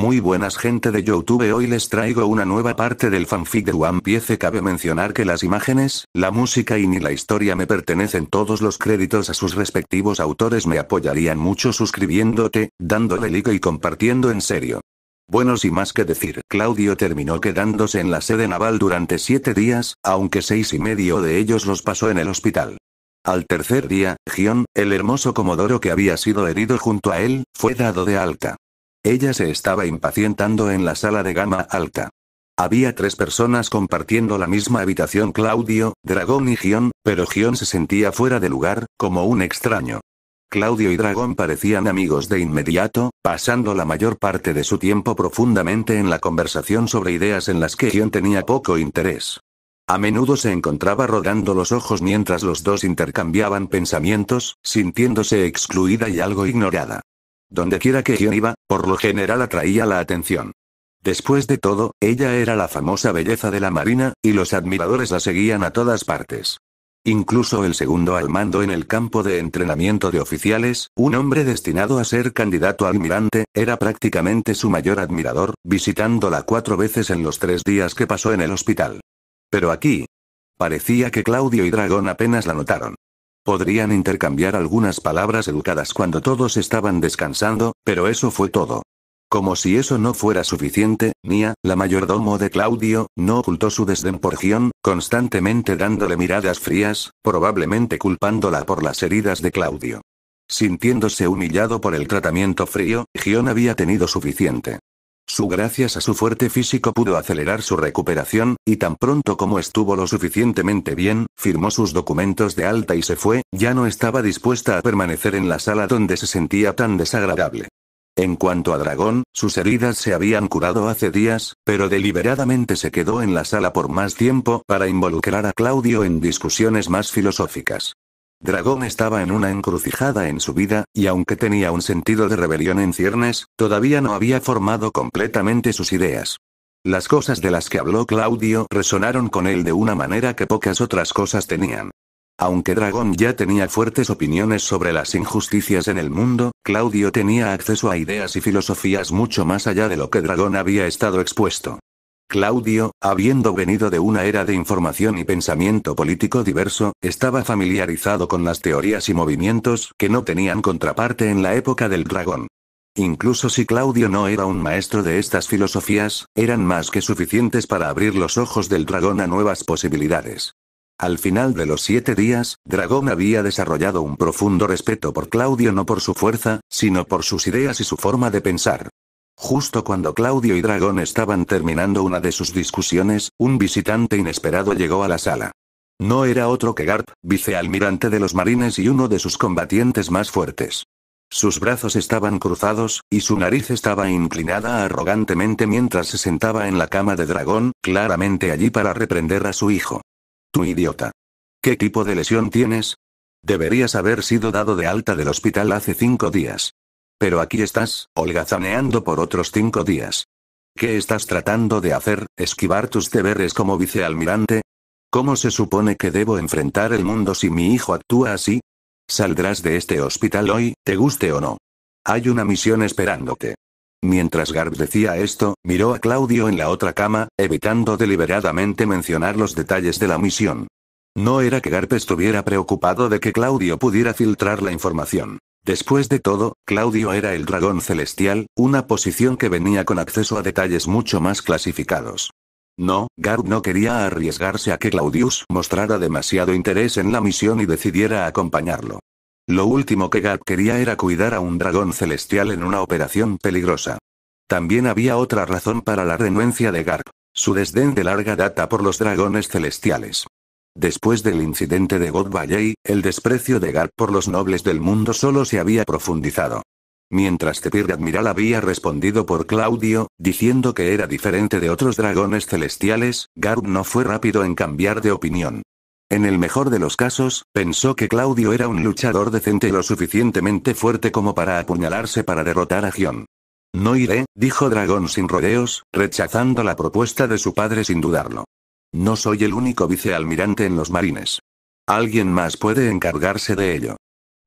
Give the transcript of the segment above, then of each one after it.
Muy buenas gente de YouTube, hoy les traigo una nueva parte del fanfic de One Piece. Cabe mencionar que las imágenes, la música y ni la historia me pertenecen, todos los créditos a sus respectivos autores. Me apoyarían mucho suscribiéndote, dándole like y compartiendo en serio. Bueno, sin más que decir, Claudio terminó quedándose en la sede naval durante 7 días, aunque 6 y medio de ellos los pasó en el hospital. Al tercer día, Gion, el hermoso Comodoro que había sido herido junto a él, fue dado de alta. Ella se estaba impacientando en la sala de gama alta. Había 3 personas compartiendo la misma habitación: Claudio, Dragón y Gion, pero Gion se sentía fuera de lugar, como un extraño. Claudio y Dragón parecían amigos de inmediato, pasando la mayor parte de su tiempo profundamente en la conversación sobre ideas en las que Gion tenía poco interés. A menudo se encontraba rodando los ojos mientras los dos intercambiaban pensamientos, sintiéndose excluida y algo ignorada. Dondequiera que Gion iba, por lo general atraía la atención. Después de todo, ella era la famosa belleza de la marina, y los admiradores la seguían a todas partes. Incluso el segundo al mando en el campo de entrenamiento de oficiales, un hombre destinado a ser candidato a almirante, era prácticamente su mayor admirador, visitándola 4 veces en los 3 días que pasó en el hospital. Pero aquí, parecía que Claudio y Dragón apenas la notaron. Podrían intercambiar algunas palabras educadas cuando todos estaban descansando, pero eso fue todo. Como si eso no fuera suficiente, Nia, la mayordomo de Claudio, no ocultó su desdén por Gion, constantemente dándole miradas frías, probablemente culpándola por las heridas de Claudio. Sintiéndose humillado por el tratamiento frío, Gion había tenido suficiente. Gracias a su fuerte físico pudo acelerar su recuperación, y tan pronto como estuvo lo suficientemente bien, firmó sus documentos de alta y se fue. Ya no estaba dispuesta a permanecer en la sala donde se sentía tan desagradable. En cuanto a Dragón, sus heridas se habían curado hace días, pero deliberadamente se quedó en la sala por más tiempo para involucrar a Claudio en discusiones más filosóficas. Dragón estaba en una encrucijada en su vida, y aunque tenía un sentido de rebelión en ciernes, todavía no había formado completamente sus ideas. Las cosas de las que habló Claudio resonaron con él de una manera que pocas otras cosas tenían. Aunque Dragón ya tenía fuertes opiniones sobre las injusticias en el mundo, Claudio tenía acceso a ideas y filosofías mucho más allá de lo que Dragón había estado expuesto. Claudio, habiendo venido de una era de información y pensamiento político diverso, estaba familiarizado con las teorías y movimientos que no tenían contraparte en la época del dragón. Incluso si Claudio no era un maestro de estas filosofías, eran más que suficientes para abrir los ojos del dragón a nuevas posibilidades. Al final de los 7 días, Dragón había desarrollado un profundo respeto por Claudio, no por su fuerza, sino por sus ideas y su forma de pensar. Justo cuando Claudio y Dragón estaban terminando una de sus discusiones, un visitante inesperado llegó a la sala. No era otro que Garp, vicealmirante de los marines y uno de sus combatientes más fuertes. Sus brazos estaban cruzados, y su nariz estaba inclinada arrogantemente mientras se sentaba en la cama de Dragón, claramente allí para reprender a su hijo. «Tú idiota. ¿Qué tipo de lesión tienes? Deberías haber sido dado de alta del hospital hace 5 días. Pero aquí estás, holgazaneando por otros 5 días. ¿Qué estás tratando de hacer, esquivar tus deberes como vicealmirante? ¿Cómo se supone que debo enfrentar el mundo si mi hijo actúa así? Saldrás de este hospital hoy, te guste o no. Hay una misión esperándote». Mientras Garp decía esto, miró a Claudio en la otra cama, evitando deliberadamente mencionar los detalles de la misión. No era que Garp estuviera preocupado de que Claudio pudiera filtrar la información. Después de todo, Claudio era el dragón celestial, una posición que venía con acceso a detalles mucho más clasificados. No, Garp no quería arriesgarse a que Claudius mostrara demasiado interés en la misión y decidiera acompañarlo. Lo último que Garp quería era cuidar a un dragón celestial en una operación peligrosa. También había otra razón para la renuencia de Garp: su desdén de larga data por los dragones celestiales. Después del incidente de God Valley, el desprecio de Garp por los nobles del mundo solo se había profundizado. Mientras Tepir Admiral había respondido por Claudio, diciendo que era diferente de otros dragones celestiales, Garp no fue rápido en cambiar de opinión. En el mejor de los casos, pensó que Claudio era un luchador decente y lo suficientemente fuerte como para apuñalarse para derrotar a Gion. «No iré», dijo Dragón sin rodeos, rechazando la propuesta de su padre sin dudarlo. «No soy el único vicealmirante en los marines. Alguien más puede encargarse de ello.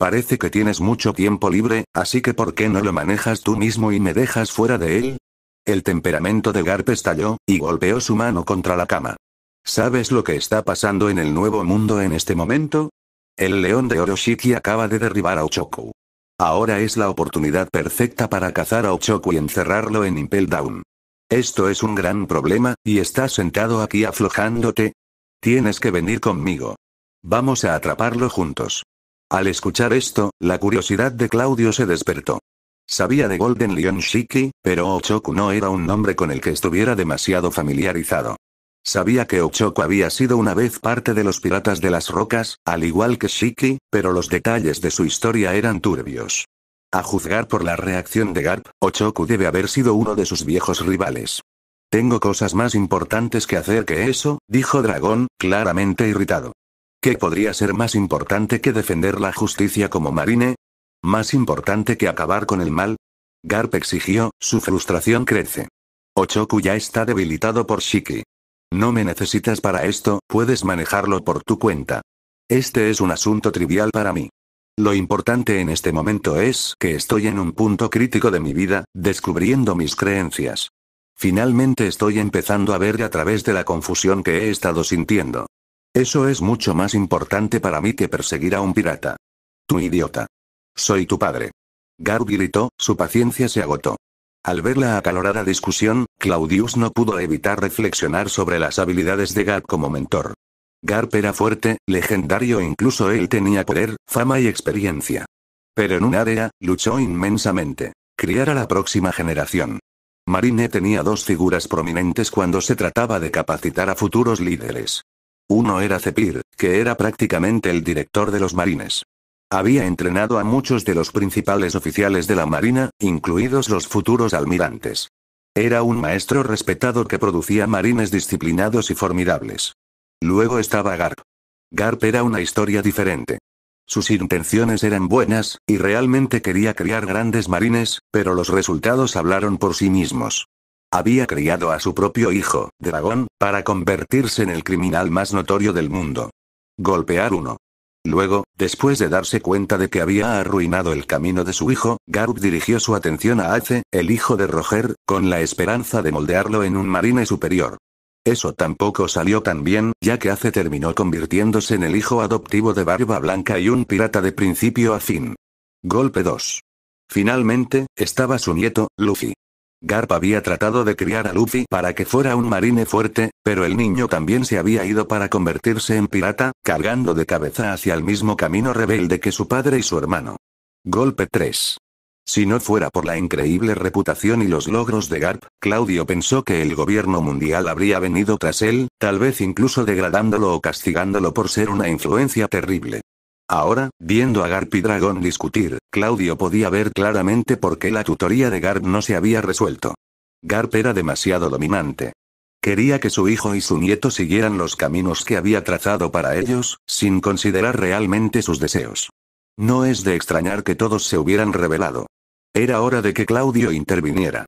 Parece que tienes mucho tiempo libre, así que ¿por qué no lo manejas tú mismo y me dejas fuera de él? El temperamento de Garp estalló, y golpeó su mano contra la cama. ¿Sabes lo que está pasando en el Nuevo Mundo en este momento? El león de Oroshiki acaba de derribar a Ochoku. Ahora es la oportunidad perfecta para cazar a Ochoku y encerrarlo en Impel Down. Esto es un gran problema, y estás sentado aquí aflojándote. Tienes que venir conmigo. Vamos a atraparlo juntos. Al escuchar esto, la curiosidad de Claudio se despertó. Sabía de Golden Lion Shiki, pero Ochoku no era un nombre con el que estuviera demasiado familiarizado. Sabía que Ochoku había sido una vez parte de los Piratas de las Rocas, al igual que Shiki, pero los detalles de su historia eran turbios. A juzgar por la reacción de Garp, Ochoku debe haber sido uno de sus viejos rivales. Tengo cosas más importantes que hacer que eso, dijo Dragón, claramente irritado. ¿Qué podría ser más importante que defender la justicia como marine? ¿Más importante que acabar con el mal? Garp exigió, su frustración crece. Ochoku ya está debilitado por Shiki. No me necesitas para esto, puedes manejarlo por tu cuenta. Este es un asunto trivial para mí. Lo importante en este momento es que estoy en un punto crítico de mi vida, descubriendo mis creencias. Finalmente estoy empezando a ver a través de la confusión que he estado sintiendo. Eso es mucho más importante para mí que perseguir a un pirata. Tú idiota. Soy tu padre. Garp gritó, su paciencia se agotó. Al ver la acalorada discusión, Claudius no pudo evitar reflexionar sobre las habilidades de Garp como mentor. Garp era fuerte, legendario e incluso él tenía poder, fama y experiencia. Pero en un área, luchó inmensamente. Criar a la próxima generación. Marine tenía dos figuras prominentes cuando se trataba de capacitar a futuros líderes. Uno era Zephyr, que era prácticamente el director de los marines. Había entrenado a muchos de los principales oficiales de la marina, incluidos los futuros almirantes. Era un maestro respetado que producía marines disciplinados y formidables. Luego estaba Garp. Garp era una historia diferente. Sus intenciones eran buenas, y realmente quería criar grandes marines, pero los resultados hablaron por sí mismos. Había criado a su propio hijo, Dragón, para convertirse en el criminal más notorio del mundo. Golpear uno. Luego, después de darse cuenta de que había arruinado el camino de su hijo, Garp dirigió su atención a Ace, el hijo de Roger, con la esperanza de moldearlo en un marine superior. Eso tampoco salió tan bien, ya que Ace terminó convirtiéndose en el hijo adoptivo de Barba Blanca y un pirata de principio a fin. Golpe 2. Finalmente, estaba su nieto, Luffy. Garp había tratado de criar a Luffy para que fuera un marine fuerte, pero el niño también se había ido para convertirse en pirata, cargando de cabeza hacia el mismo camino rebelde que su padre y su hermano. Golpe 3. Si no fuera por la increíble reputación y los logros de Garp, Claudio pensó que el gobierno mundial habría venido tras él, tal vez incluso degradándolo o castigándolo por ser una influencia terrible. Ahora, viendo a Garp y Dragón discutir, Claudio podía ver claramente por qué la tutoría de Garp no se había resuelto. Garp era demasiado dominante. Quería que su hijo y su nieto siguieran los caminos que había trazado para ellos, sin considerar realmente sus deseos. No es de extrañar que todos se hubieran rebelado. Era hora de que Claudio interviniera.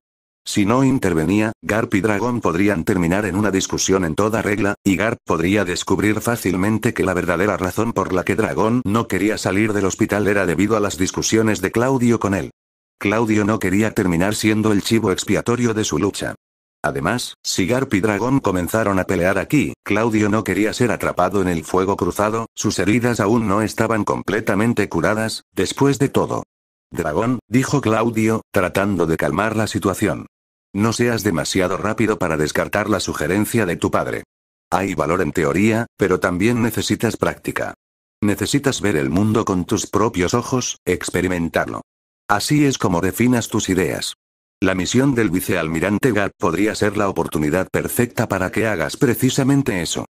Si no intervenía, Garp y Dragón podrían terminar en una discusión en toda regla, y Garp podría descubrir fácilmente que la verdadera razón por la que Dragón no quería salir del hospital era debido a las discusiones de Claudio con él. Claudio no quería terminar siendo el chivo expiatorio de su lucha. Además, si Garp y Dragón comenzaron a pelear aquí, Claudio no quería ser atrapado en el fuego cruzado, sus heridas aún no estaban completamente curadas, después de todo. Dragón, dijo Claudio, tratando de calmar la situación. No seas demasiado rápido para descartar la sugerencia de tu padre. Hay valor en teoría, pero también necesitas práctica. Necesitas ver el mundo con tus propios ojos, experimentarlo. Así es como refinas tus ideas. La misión del vicealmirante Garp podría ser la oportunidad perfecta para que hagas precisamente eso.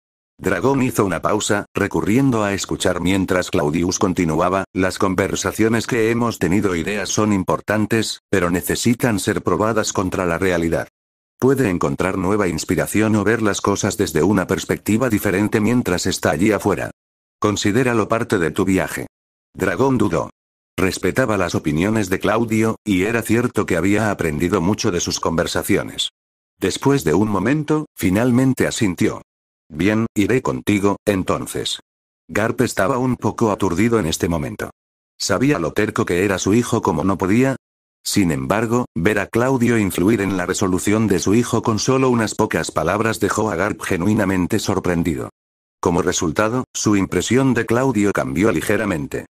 Dragón hizo una pausa, recurriendo a escuchar mientras Claudius continuaba, las conversaciones que hemos tenido ideas son importantes, pero necesitan ser probadas contra la realidad. Puede encontrar nueva inspiración o ver las cosas desde una perspectiva diferente mientras está allí afuera. Considéralo parte de tu viaje. Dragón dudó. Respetaba las opiniones de Claudio, y era cierto que había aprendido mucho de sus conversaciones. Después de un momento, finalmente asintió. Bien, iré contigo, entonces. Garp estaba un poco aturdido en este momento. ¿Sabía lo terco que era su hijo como no podía? Sin embargo, ver a Claudio influir en la resolución de su hijo con solo unas pocas palabras dejó a Garp genuinamente sorprendido. Como resultado, su impresión de Claudio cambió ligeramente.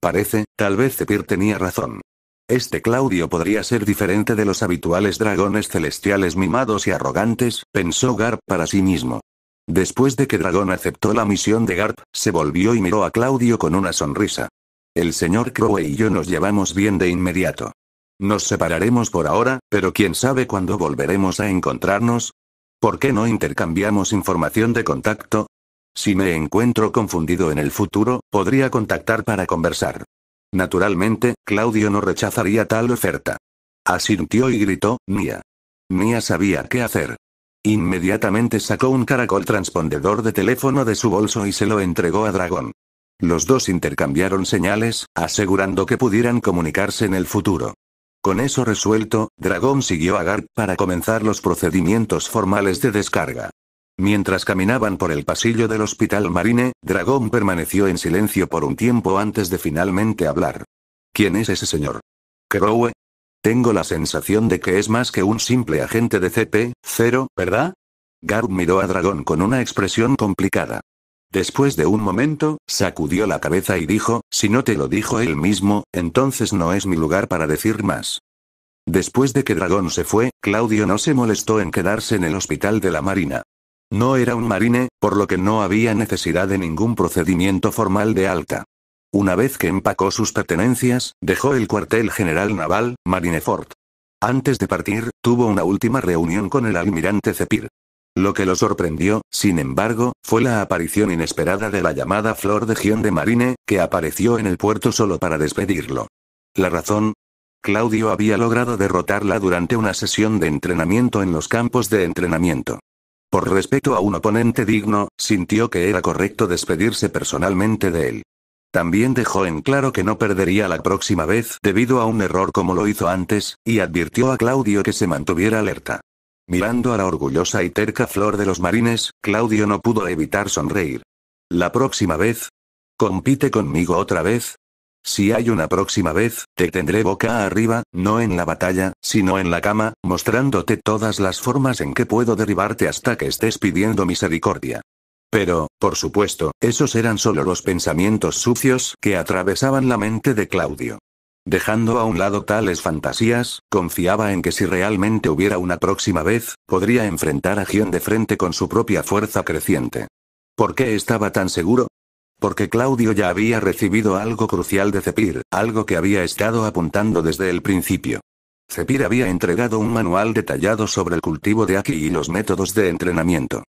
Tal vez Zephyr tenía razón. Este Claudio podría ser diferente de los habituales dragones celestiales mimados y arrogantes, pensó Garp para sí mismo. Después de que Dragón aceptó la misión de Garp, se volvió y miró a Claudio con una sonrisa. El señor Crowe y yo nos llevamos bien de inmediato. Nos separaremos por ahora, pero quién sabe cuándo volveremos a encontrarnos. ¿Por qué no intercambiamos información de contacto? Si me encuentro confundido en el futuro, podría contactar para conversar. Naturalmente, Claudio no rechazaría tal oferta. Asintió y gritó, Mia. Mia sabía qué hacer. Inmediatamente sacó un caracol transpondedor de teléfono de su bolso y se lo entregó a Dragón. Los dos intercambiaron señales, asegurando que pudieran comunicarse en el futuro. Con eso resuelto, Dragón siguió a Garp para comenzar los procedimientos formales de descarga. Mientras caminaban por el pasillo del Hospital Marine, Dragón permaneció en silencio por un tiempo antes de finalmente hablar. ¿Quién es ese señor? ¿Crowe? Tengo la sensación de que es más que un simple agente de CP0, ¿verdad? Garp miró a Dragón con una expresión complicada. Después de un momento, sacudió la cabeza y dijo, si no te lo dijo él mismo, entonces no es mi lugar para decir más. Después de que Dragón se fue, Claudio no se molestó en quedarse en el hospital de la Marina. No era un marine, por lo que no había necesidad de ningún procedimiento formal de alta. Una vez que empacó sus pertenencias, dejó el cuartel general naval, Marineford. Antes de partir, tuvo una última reunión con el almirante Zephyr. Lo que lo sorprendió, sin embargo, fue la aparición inesperada de la llamada Flor de Gion de Marine, que apareció en el puerto solo para despedirlo. ¿La razón? Claudio había logrado derrotarla durante una sesión de entrenamiento en los campos de entrenamiento. Por respeto a un oponente digno, sintió que era correcto despedirse personalmente de él. También dejó en claro que no perdería la próxima vez debido a un error como lo hizo antes, y advirtió a Claudio que se mantuviera alerta. Mirando a la orgullosa y terca Flor de los Marines, Claudio no pudo evitar sonreír. ¿La próxima vez? ¿Compite conmigo otra vez? Si hay una próxima vez, te tendré boca arriba, no en la batalla, sino en la cama, mostrándote todas las formas en que puedo derribarte hasta que estés pidiendo misericordia. Pero, por supuesto, esos eran solo los pensamientos sucios que atravesaban la mente de Claudio. Dejando a un lado tales fantasías, confiaba en que si realmente hubiera una próxima vez, podría enfrentar a Gion de frente con su propia fuerza creciente. ¿Por qué estaba tan seguro? Porque Claudio ya había recibido algo crucial de Zephyr, algo que había estado apuntando desde el principio. Zephyr había entregado un manual detallado sobre el cultivo de Aki y los métodos de entrenamiento.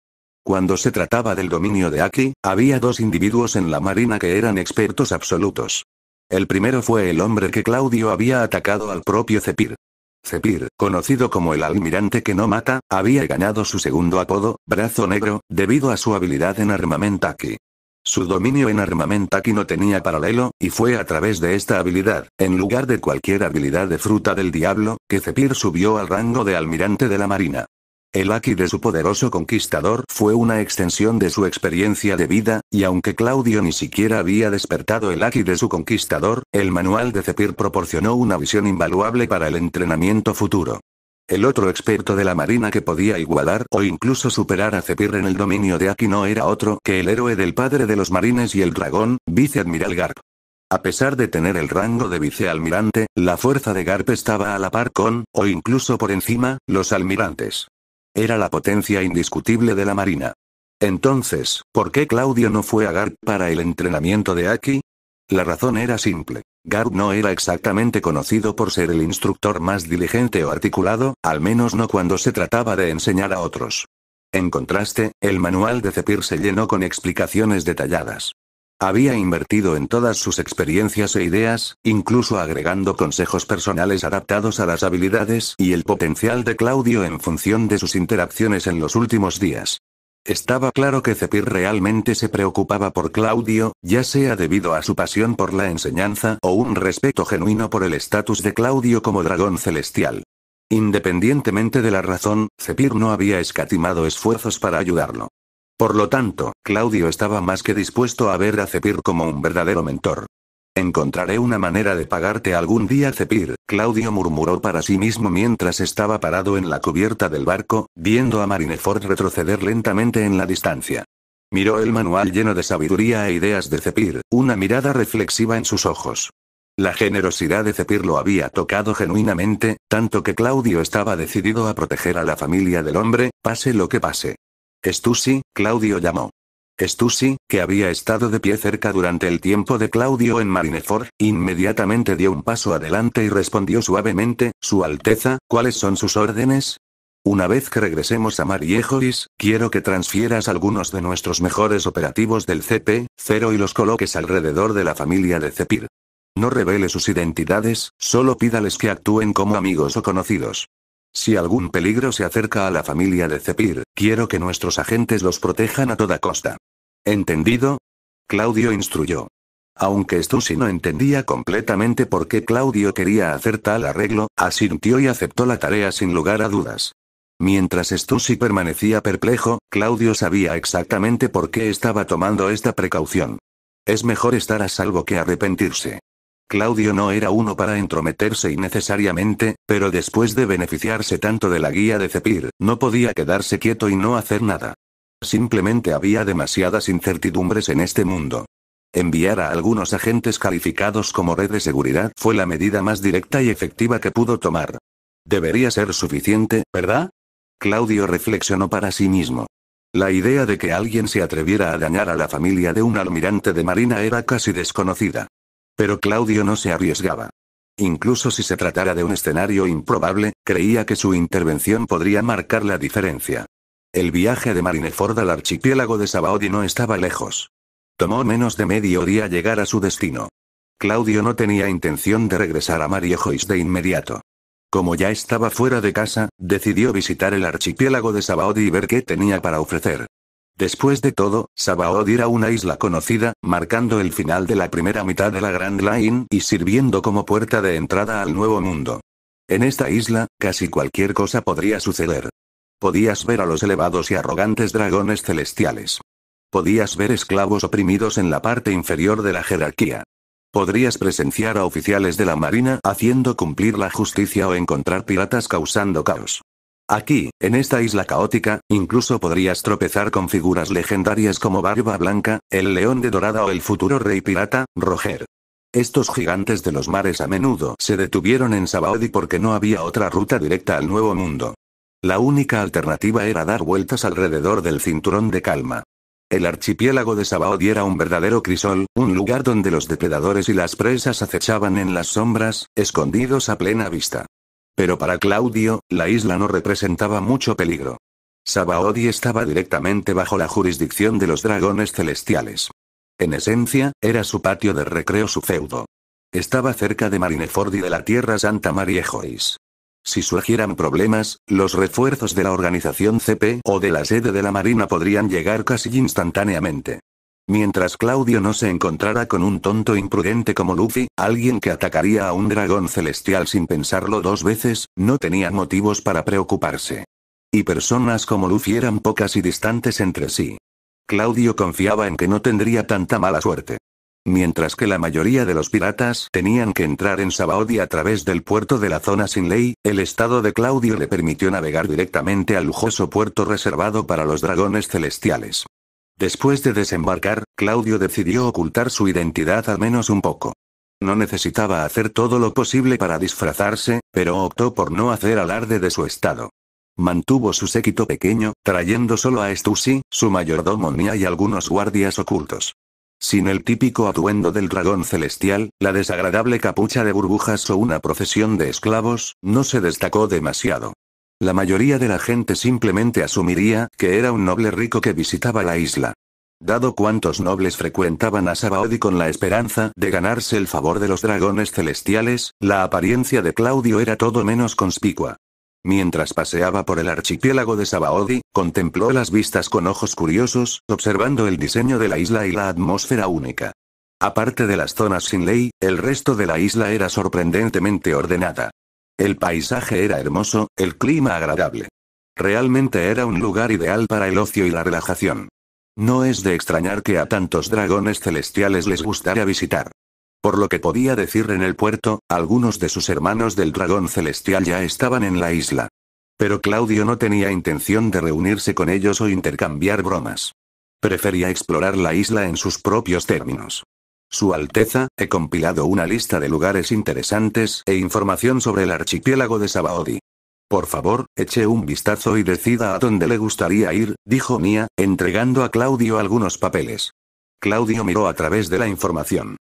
Cuando se trataba del dominio de Aki, había dos individuos en la marina que eran expertos absolutos. El primero fue el hombre que Claudio había atacado al propio Zephyr. Zephyr, conocido como el almirante que no mata, había ganado su segundo apodo, Brazo Negro, debido a su habilidad en armamento Aki. Su dominio en armamento Aki no tenía paralelo, y fue a través de esta habilidad, en lugar de cualquier habilidad de fruta del diablo, que Zephyr subió al rango de almirante de la marina. El Aki de su poderoso conquistador fue una extensión de su experiencia de vida, y aunque Claudio ni siquiera había despertado el Aki de su conquistador, el manual de Zephyr proporcionó una visión invaluable para el entrenamiento futuro. El otro experto de la marina que podía igualar o incluso superar a Zephyr en el dominio de Aki no era otro que el héroe del padre de los marines y el dragón, viceadmiral Garp. A pesar de tener el rango de vicealmirante, la fuerza de Garp estaba a la par con, o incluso por encima, los almirantes. Era la potencia indiscutible de la marina. Entonces, ¿por qué Claudio no fue a Garp para el entrenamiento de Aki? La razón era simple. Garp no era exactamente conocido por ser el instructor más diligente o articulado, al menos no cuando se trataba de enseñar a otros. En contraste, el manual de Zephyr se llenó con explicaciones detalladas. Había invertido en todas sus experiencias e ideas, incluso agregando consejos personales adaptados a las habilidades y el potencial de Claudio en función de sus interacciones en los últimos días. Estaba claro que Zephyr realmente se preocupaba por Claudio, ya sea debido a su pasión por la enseñanza o un respeto genuino por el estatus de Claudio como dragón celestial. Independientemente de la razón, Zephyr no había escatimado esfuerzos para ayudarlo. Por lo tanto, Claudio estaba más que dispuesto a ver a Zephyr como un verdadero mentor. Encontraré una manera de pagarte algún día, Zephyr, Claudio murmuró para sí mismo mientras estaba parado en la cubierta del barco, viendo a Marineford retroceder lentamente en la distancia. Miró el manual lleno de sabiduría e ideas de Zephyr, una mirada reflexiva en sus ojos. La generosidad de Zephyr lo había tocado genuinamente, tanto que Claudio estaba decidido a proteger a la familia del hombre, pase lo que pase. Stussy, Claudio llamó. Stussy, que había estado de pie cerca durante el tiempo de Claudio en Marineford, inmediatamente dio un paso adelante y respondió suavemente: Su Alteza, ¿cuáles son sus órdenes? Una vez que regresemos a Mariejois, quiero que transfieras algunos de nuestros mejores operativos del CP-0 y los coloques alrededor de la familia de Zephyr. No revele sus identidades, solo pídales que actúen como amigos o conocidos. Si algún peligro se acerca a la familia de Zephyr, quiero que nuestros agentes los protejan a toda costa. ¿Entendido? Claudio instruyó. Aunque Stussy no entendía completamente por qué Claudio quería hacer tal arreglo, asintió y aceptó la tarea sin lugar a dudas. Mientras Stussy permanecía perplejo, Claudio sabía exactamente por qué estaba tomando esta precaución. Es mejor estar a salvo que arrepentirse. Claudio no era uno para entrometerse innecesariamente, pero después de beneficiarse tanto de la guía de Zephyr, no podía quedarse quieto y no hacer nada. Simplemente había demasiadas incertidumbres en este mundo. Enviar a algunos agentes calificados como red de seguridad fue la medida más directa y efectiva que pudo tomar. Debería ser suficiente, ¿verdad? Claudio reflexionó para sí mismo. La idea de que alguien se atreviera a dañar a la familia de un almirante de marina era casi desconocida. Pero Claudio no se arriesgaba. Incluso si se tratara de un escenario improbable, creía que su intervención podría marcar la diferencia. El viaje de Marineford al archipiélago de Sabaody no estaba lejos. Tomó menos de medio día llegar a su destino. Claudio no tenía intención de regresar a Mariejois de inmediato. Como ya estaba fuera de casa, decidió visitar el archipiélago de Sabaody y ver qué tenía para ofrecer. Después de todo, Sabaody era una isla conocida, marcando el final de la primera mitad de la Grand Line y sirviendo como puerta de entrada al Nuevo Mundo. En esta isla, casi cualquier cosa podría suceder. Podías ver a los elevados y arrogantes dragones celestiales. Podías ver esclavos oprimidos en la parte inferior de la jerarquía. Podrías presenciar a oficiales de la marina haciendo cumplir la justicia o encontrar piratas causando caos. Aquí, en esta isla caótica, incluso podrías tropezar con figuras legendarias como Barba Blanca, el León de Dorada o el futuro rey pirata, Roger. Estos gigantes de los mares a menudo se detuvieron en Sabaody porque no había otra ruta directa al Nuevo Mundo. La única alternativa era dar vueltas alrededor del cinturón de calma. El archipiélago de Sabaody era un verdadero crisol, un lugar donde los depredadores y las presas acechaban en las sombras, escondidos a plena vista. Pero para Claudio, la isla no representaba mucho peligro. Sabaody estaba directamente bajo la jurisdicción de los dragones celestiales. En esencia, era su patio de recreo, su feudo. Estaba cerca de Marineford y de la Tierra Santa Mariejois. Si surgieran problemas, los refuerzos de la organización CP o de la sede de la Marina podrían llegar casi instantáneamente. Mientras Claudio no se encontrara con un tonto imprudente como Luffy, alguien que atacaría a un dragón celestial sin pensarlo dos veces, no tenía motivos para preocuparse. Y personas como Luffy eran pocas y distantes entre sí. Claudio confiaba en que no tendría tanta mala suerte. Mientras que la mayoría de los piratas tenían que entrar en Sabaody a través del puerto de la zona sin ley, el estado de Claudio le permitió navegar directamente al lujoso puerto reservado para los dragones celestiales. Después de desembarcar, Claudio decidió ocultar su identidad al menos un poco. No necesitaba hacer todo lo posible para disfrazarse, pero optó por no hacer alarde de su estado. Mantuvo su séquito pequeño, trayendo solo a Stussy, su mayordomo Nya y algunos guardias ocultos. Sin el típico atuendo del dragón celestial, la desagradable capucha de burbujas o una procesión de esclavos, no se destacó demasiado. La mayoría de la gente simplemente asumiría que era un noble rico que visitaba la isla. Dado cuántos nobles frecuentaban a Sabaody con la esperanza de ganarse el favor de los dragones celestiales, la apariencia de Claudio era todo menos conspicua. Mientras paseaba por el archipiélago de Sabaody, contempló las vistas con ojos curiosos, observando el diseño de la isla y la atmósfera única. Aparte de las zonas sin ley, el resto de la isla era sorprendentemente ordenada. El paisaje era hermoso, el clima agradable. Realmente era un lugar ideal para el ocio y la relajación. No es de extrañar que a tantos dragones celestiales les gustara visitar. Por lo que podía decir en el puerto, algunos de sus hermanos del dragón celestial ya estaban en la isla. Pero Claudio no tenía intención de reunirse con ellos o intercambiar bromas. Prefería explorar la isla en sus propios términos. Su Alteza, he compilado una lista de lugares interesantes e información sobre el archipiélago de Sabaody. Por favor, eche un vistazo y decida a dónde le gustaría ir, dijo Mia, entregando a Claudio algunos papeles. Claudio miró a través de la información.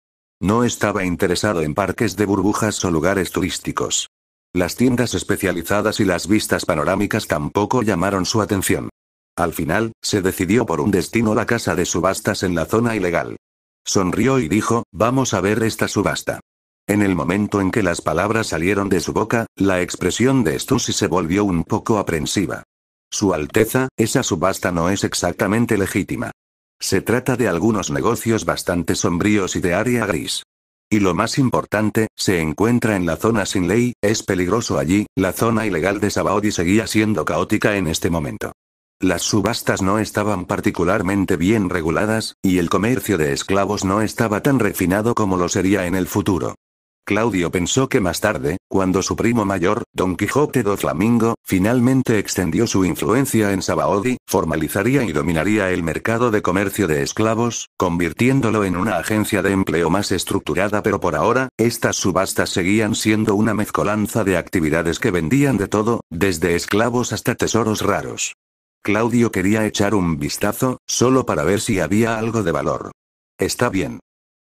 No estaba interesado en parques de burbujas o lugares turísticos. Las tiendas especializadas y las vistas panorámicas tampoco llamaron su atención. Al final, se decidió por un destino: la casa de subastas en la zona ilegal. Sonrió y dijo, vamos a ver esta subasta. En el momento en que las palabras salieron de su boca, la expresión de Stussy se volvió un poco aprensiva. Su Alteza, esa subasta no es exactamente legítima. Se trata de algunos negocios bastante sombríos y de área gris. Y lo más importante, se encuentra en la zona sin ley, es peligroso allí. La zona ilegal de Sabaody seguía siendo caótica en este momento. Las subastas no estaban particularmente bien reguladas, y el comercio de esclavos no estaba tan refinado como lo sería en el futuro. Claudio pensó que más tarde, cuando su primo mayor, Don Quijote do Flamingo, finalmente extendió su influencia en Sabaody, formalizaría y dominaría el mercado de comercio de esclavos, convirtiéndolo en una agencia de empleo más estructurada, pero por ahora, estas subastas seguían siendo una mezcolanza de actividades que vendían de todo, desde esclavos hasta tesoros raros. Claudio quería echar un vistazo, solo para ver si había algo de valor. Está bien.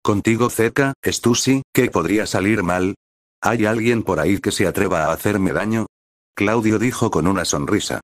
Contigo cerca, Stussy, ¿qué podría salir mal? ¿Hay alguien por ahí que se atreva a hacerme daño? Claudio dijo con una sonrisa.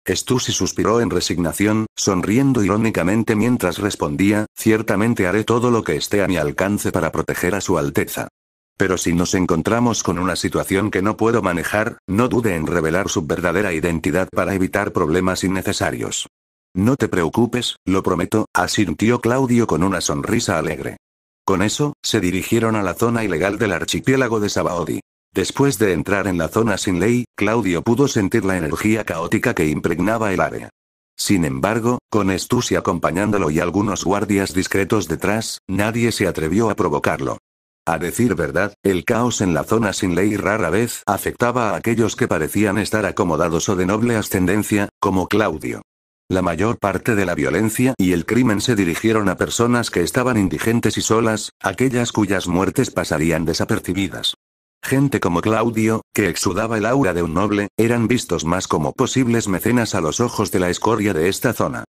Stussy suspiró en resignación, sonriendo irónicamente mientras respondía, ciertamente haré todo lo que esté a mi alcance para proteger a su Alteza. Pero si nos encontramos con una situación que no puedo manejar, no dude en revelar su verdadera identidad para evitar problemas innecesarios. No te preocupes, lo prometo, asintió Claudio con una sonrisa alegre. Con eso, se dirigieron a la zona ilegal del archipiélago de Sabaody. Después de entrar en la zona sin ley, Claudio pudo sentir la energía caótica que impregnaba el área. Sin embargo, con Stussy acompañándolo y algunos guardias discretos detrás, nadie se atrevió a provocarlo. A decir verdad, el caos en la zona sin ley rara vez afectaba a aquellos que parecían estar acomodados o de noble ascendencia, como Claudio. La mayor parte de la violencia y el crimen se dirigieron a personas que estaban indigentes y solas, aquellas cuyas muertes pasarían desapercibidas. Gente como Claudio, que exudaba el aura de un noble, eran vistos más como posibles mecenas a los ojos de la escoria de esta zona.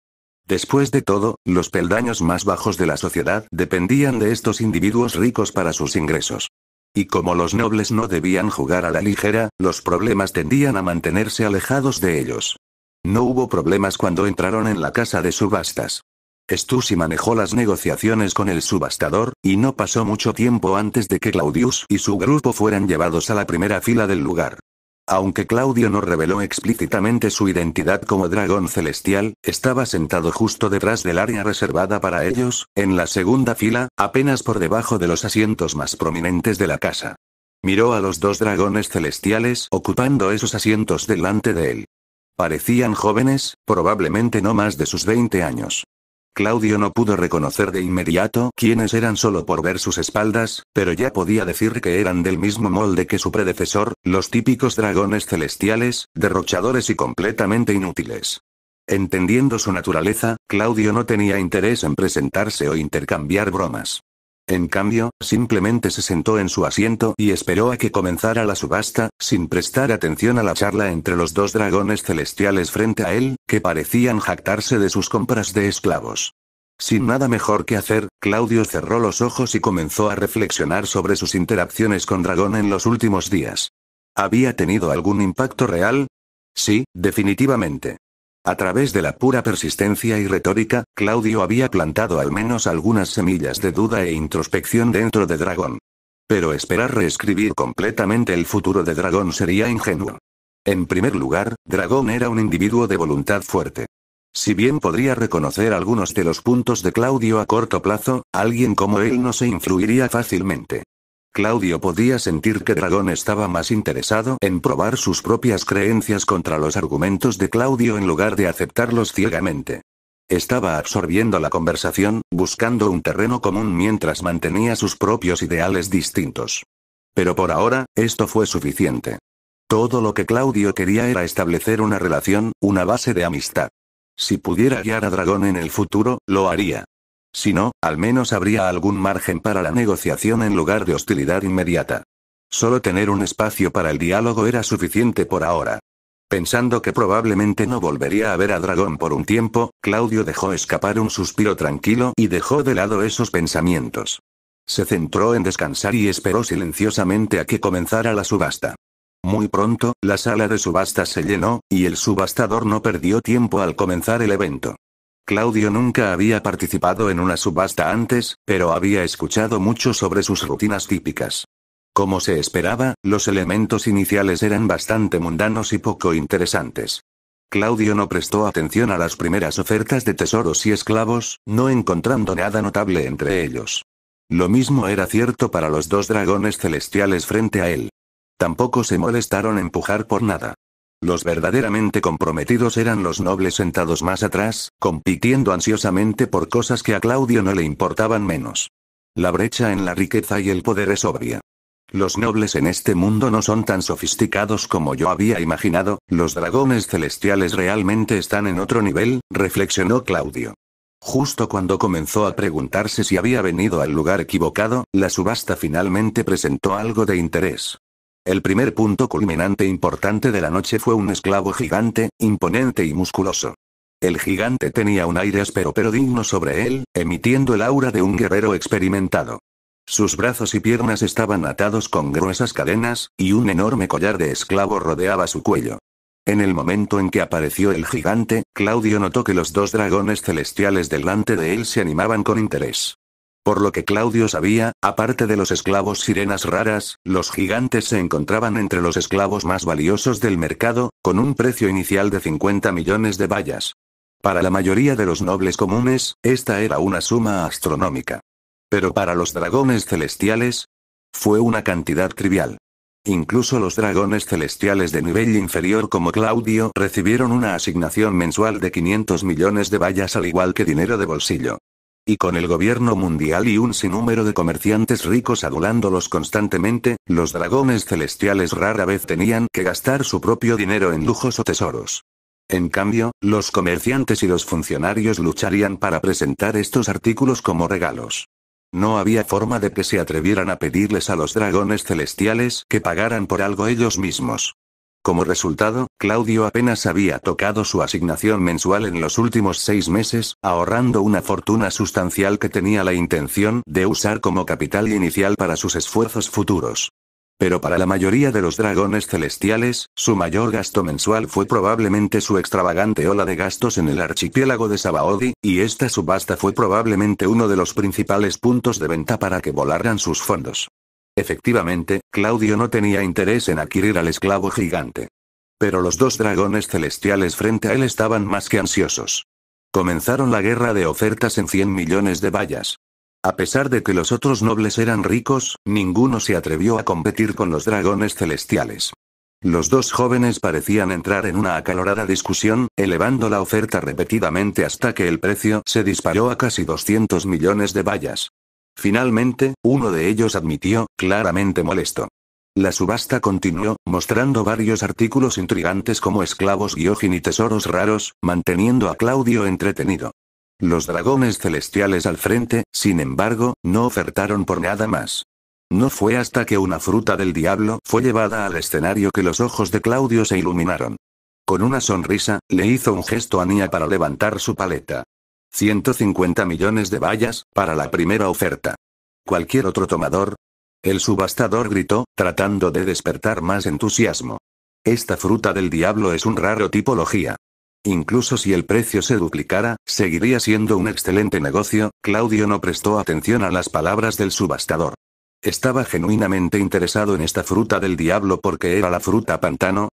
Después de todo, los peldaños más bajos de la sociedad dependían de estos individuos ricos para sus ingresos. Y como los nobles no debían jugar a la ligera, los problemas tendían a mantenerse alejados de ellos. No hubo problemas cuando entraron en la casa de subastas. Stussy manejó las negociaciones con el subastador, y no pasó mucho tiempo antes de que Claudius y su grupo fueran llevados a la primera fila del lugar. Aunque Claudio no reveló explícitamente su identidad como dragón celestial, estaba sentado justo detrás del área reservada para ellos, en la segunda fila, apenas por debajo de los asientos más prominentes de la casa. Miró a los dos dragones celestiales ocupando esos asientos delante de él. Parecían jóvenes, probablemente no más de sus 20 años. Claudio no pudo reconocer de inmediato quiénes eran solo por ver sus espaldas, pero ya podía decir que eran del mismo molde que su predecesor, los típicos dragones celestiales, derrochadores y completamente inútiles. Entendiendo su naturaleza, Claudio no tenía interés en presentarse o intercambiar bromas. En cambio, simplemente se sentó en su asiento y esperó a que comenzara la subasta, sin prestar atención a la charla entre los dos dragones celestiales frente a él, que parecían jactarse de sus compras de esclavos. Sin nada mejor que hacer, Claudio cerró los ojos y comenzó a reflexionar sobre sus interacciones con Dragón en los últimos días. ¿Había tenido algún impacto real? Sí, definitivamente. A través de la pura persistencia y retórica, Claudio había plantado al menos algunas semillas de duda e introspección dentro de Dragón. Pero esperar reescribir completamente el futuro de Dragón sería ingenuo. En primer lugar, Dragón era un individuo de voluntad fuerte. Si bien podría reconocer algunos de los puntos de Claudio a corto plazo, alguien como él no se influiría fácilmente. Claudio podía sentir que Dragón estaba más interesado en probar sus propias creencias contra los argumentos de Claudio en lugar de aceptarlos ciegamente. Estaba absorbiendo la conversación, buscando un terreno común mientras mantenía sus propios ideales distintos. Pero por ahora, esto fue suficiente. Todo lo que Claudio quería era establecer una relación, una base de amistad. Si pudiera guiar a Dragón en el futuro, lo haría. Si no, al menos habría algún margen para la negociación en lugar de hostilidad inmediata. Solo tener un espacio para el diálogo era suficiente por ahora. Pensando que probablemente no volvería a ver a Dragón por un tiempo, Claudio dejó escapar un suspiro tranquilo y dejó de lado esos pensamientos. Se centró en descansar y esperó silenciosamente a que comenzara la subasta. Muy pronto, la sala de subastas se llenó, y el subastador no perdió tiempo al comenzar el evento. Claudio nunca había participado en una subasta antes, pero había escuchado mucho sobre sus rutinas típicas. Como se esperaba, los elementos iniciales eran bastante mundanos y poco interesantes. Claudio no prestó atención a las primeras ofertas de tesoros y esclavos, no encontrando nada notable entre ellos. Lo mismo era cierto para los dos dragones celestiales frente a él. Tampoco se molestaron en empujar por nada. Los verdaderamente comprometidos eran los nobles sentados más atrás, compitiendo ansiosamente por cosas que a Claudio no le importaban menos. La brecha en la riqueza y el poder es obvia. Los nobles en este mundo no son tan sofisticados como yo había imaginado, los dragones celestiales realmente están en otro nivel, reflexionó Claudio. Justo cuando comenzó a preguntarse si había venido al lugar equivocado, la subasta finalmente presentó algo de interés. El primer punto culminante importante de la noche fue un esclavo gigante, imponente y musculoso. El gigante tenía un aire áspero pero digno sobre él, emitiendo el aura de un guerrero experimentado. Sus brazos y piernas estaban atados con gruesas cadenas, y un enorme collar de esclavo rodeaba su cuello. En el momento en que apareció el gigante, Claudio notó que los dos dragones celestiales delante de él se animaban con interés. Por lo que Claudio sabía, aparte de los esclavos sirenas raras, los gigantes se encontraban entre los esclavos más valiosos del mercado, con un precio inicial de 50 millones de bayas. Para la mayoría de los nobles comunes, esta era una suma astronómica. Pero para los dragones celestiales, fue una cantidad trivial. Incluso los dragones celestiales de nivel inferior como Claudio recibieron una asignación mensual de 500 millones de bayas al igual que dinero de bolsillo. Y con el gobierno mundial y un sinnúmero de comerciantes ricos adulándolos constantemente, los dragones celestiales rara vez tenían que gastar su propio dinero en lujos o tesoros. En cambio, los comerciantes y los funcionarios lucharían para presentar estos artículos como regalos. No había forma de que se atrevieran a pedirles a los dragones celestiales que pagaran por algo ellos mismos. Como resultado, Claudio apenas había tocado su asignación mensual en los últimos 6 meses, ahorrando una fortuna sustancial que tenía la intención de usar como capital inicial para sus esfuerzos futuros. Pero para la mayoría de los dragones celestiales, su mayor gasto mensual fue probablemente su extravagante ola de gastos en el archipiélago de Sabaody, y esta subasta fue probablemente uno de los principales puntos de venta para que volaran sus fondos. Efectivamente, Claudio no tenía interés en adquirir al esclavo gigante. Pero los dos dragones celestiales frente a él estaban más que ansiosos. Comenzaron la guerra de ofertas en 100 millones de bayas. A pesar de que los otros nobles eran ricos, ninguno se atrevió a competir con los dragones celestiales. Los dos jóvenes parecían entrar en una acalorada discusión, elevando la oferta repetidamente hasta que el precio se disparó a casi 200 millones de bayas. Finalmente, uno de ellos admitió, claramente molesto. La subasta continuó, mostrando varios artículos intrigantes como esclavos gyojin y tesoros raros, manteniendo a Claudio entretenido. Los dragones celestiales al frente, sin embargo, no ofertaron por nada más. No fue hasta que una fruta del diablo fue llevada al escenario que los ojos de Claudio se iluminaron. Con una sonrisa, le hizo un gesto a Nia para levantar su paleta. 150 millones de bayas, para la primera oferta. ¿Cualquier otro tomador? El subastador gritó, tratando de despertar más entusiasmo. Esta fruta del diablo es un raro tipología. Incluso si el precio se duplicara, seguiría siendo un excelente negocio. Claudio no prestó atención a las palabras del subastador. Estaba genuinamente interesado en esta fruta del diablo porque era la fruta pantano,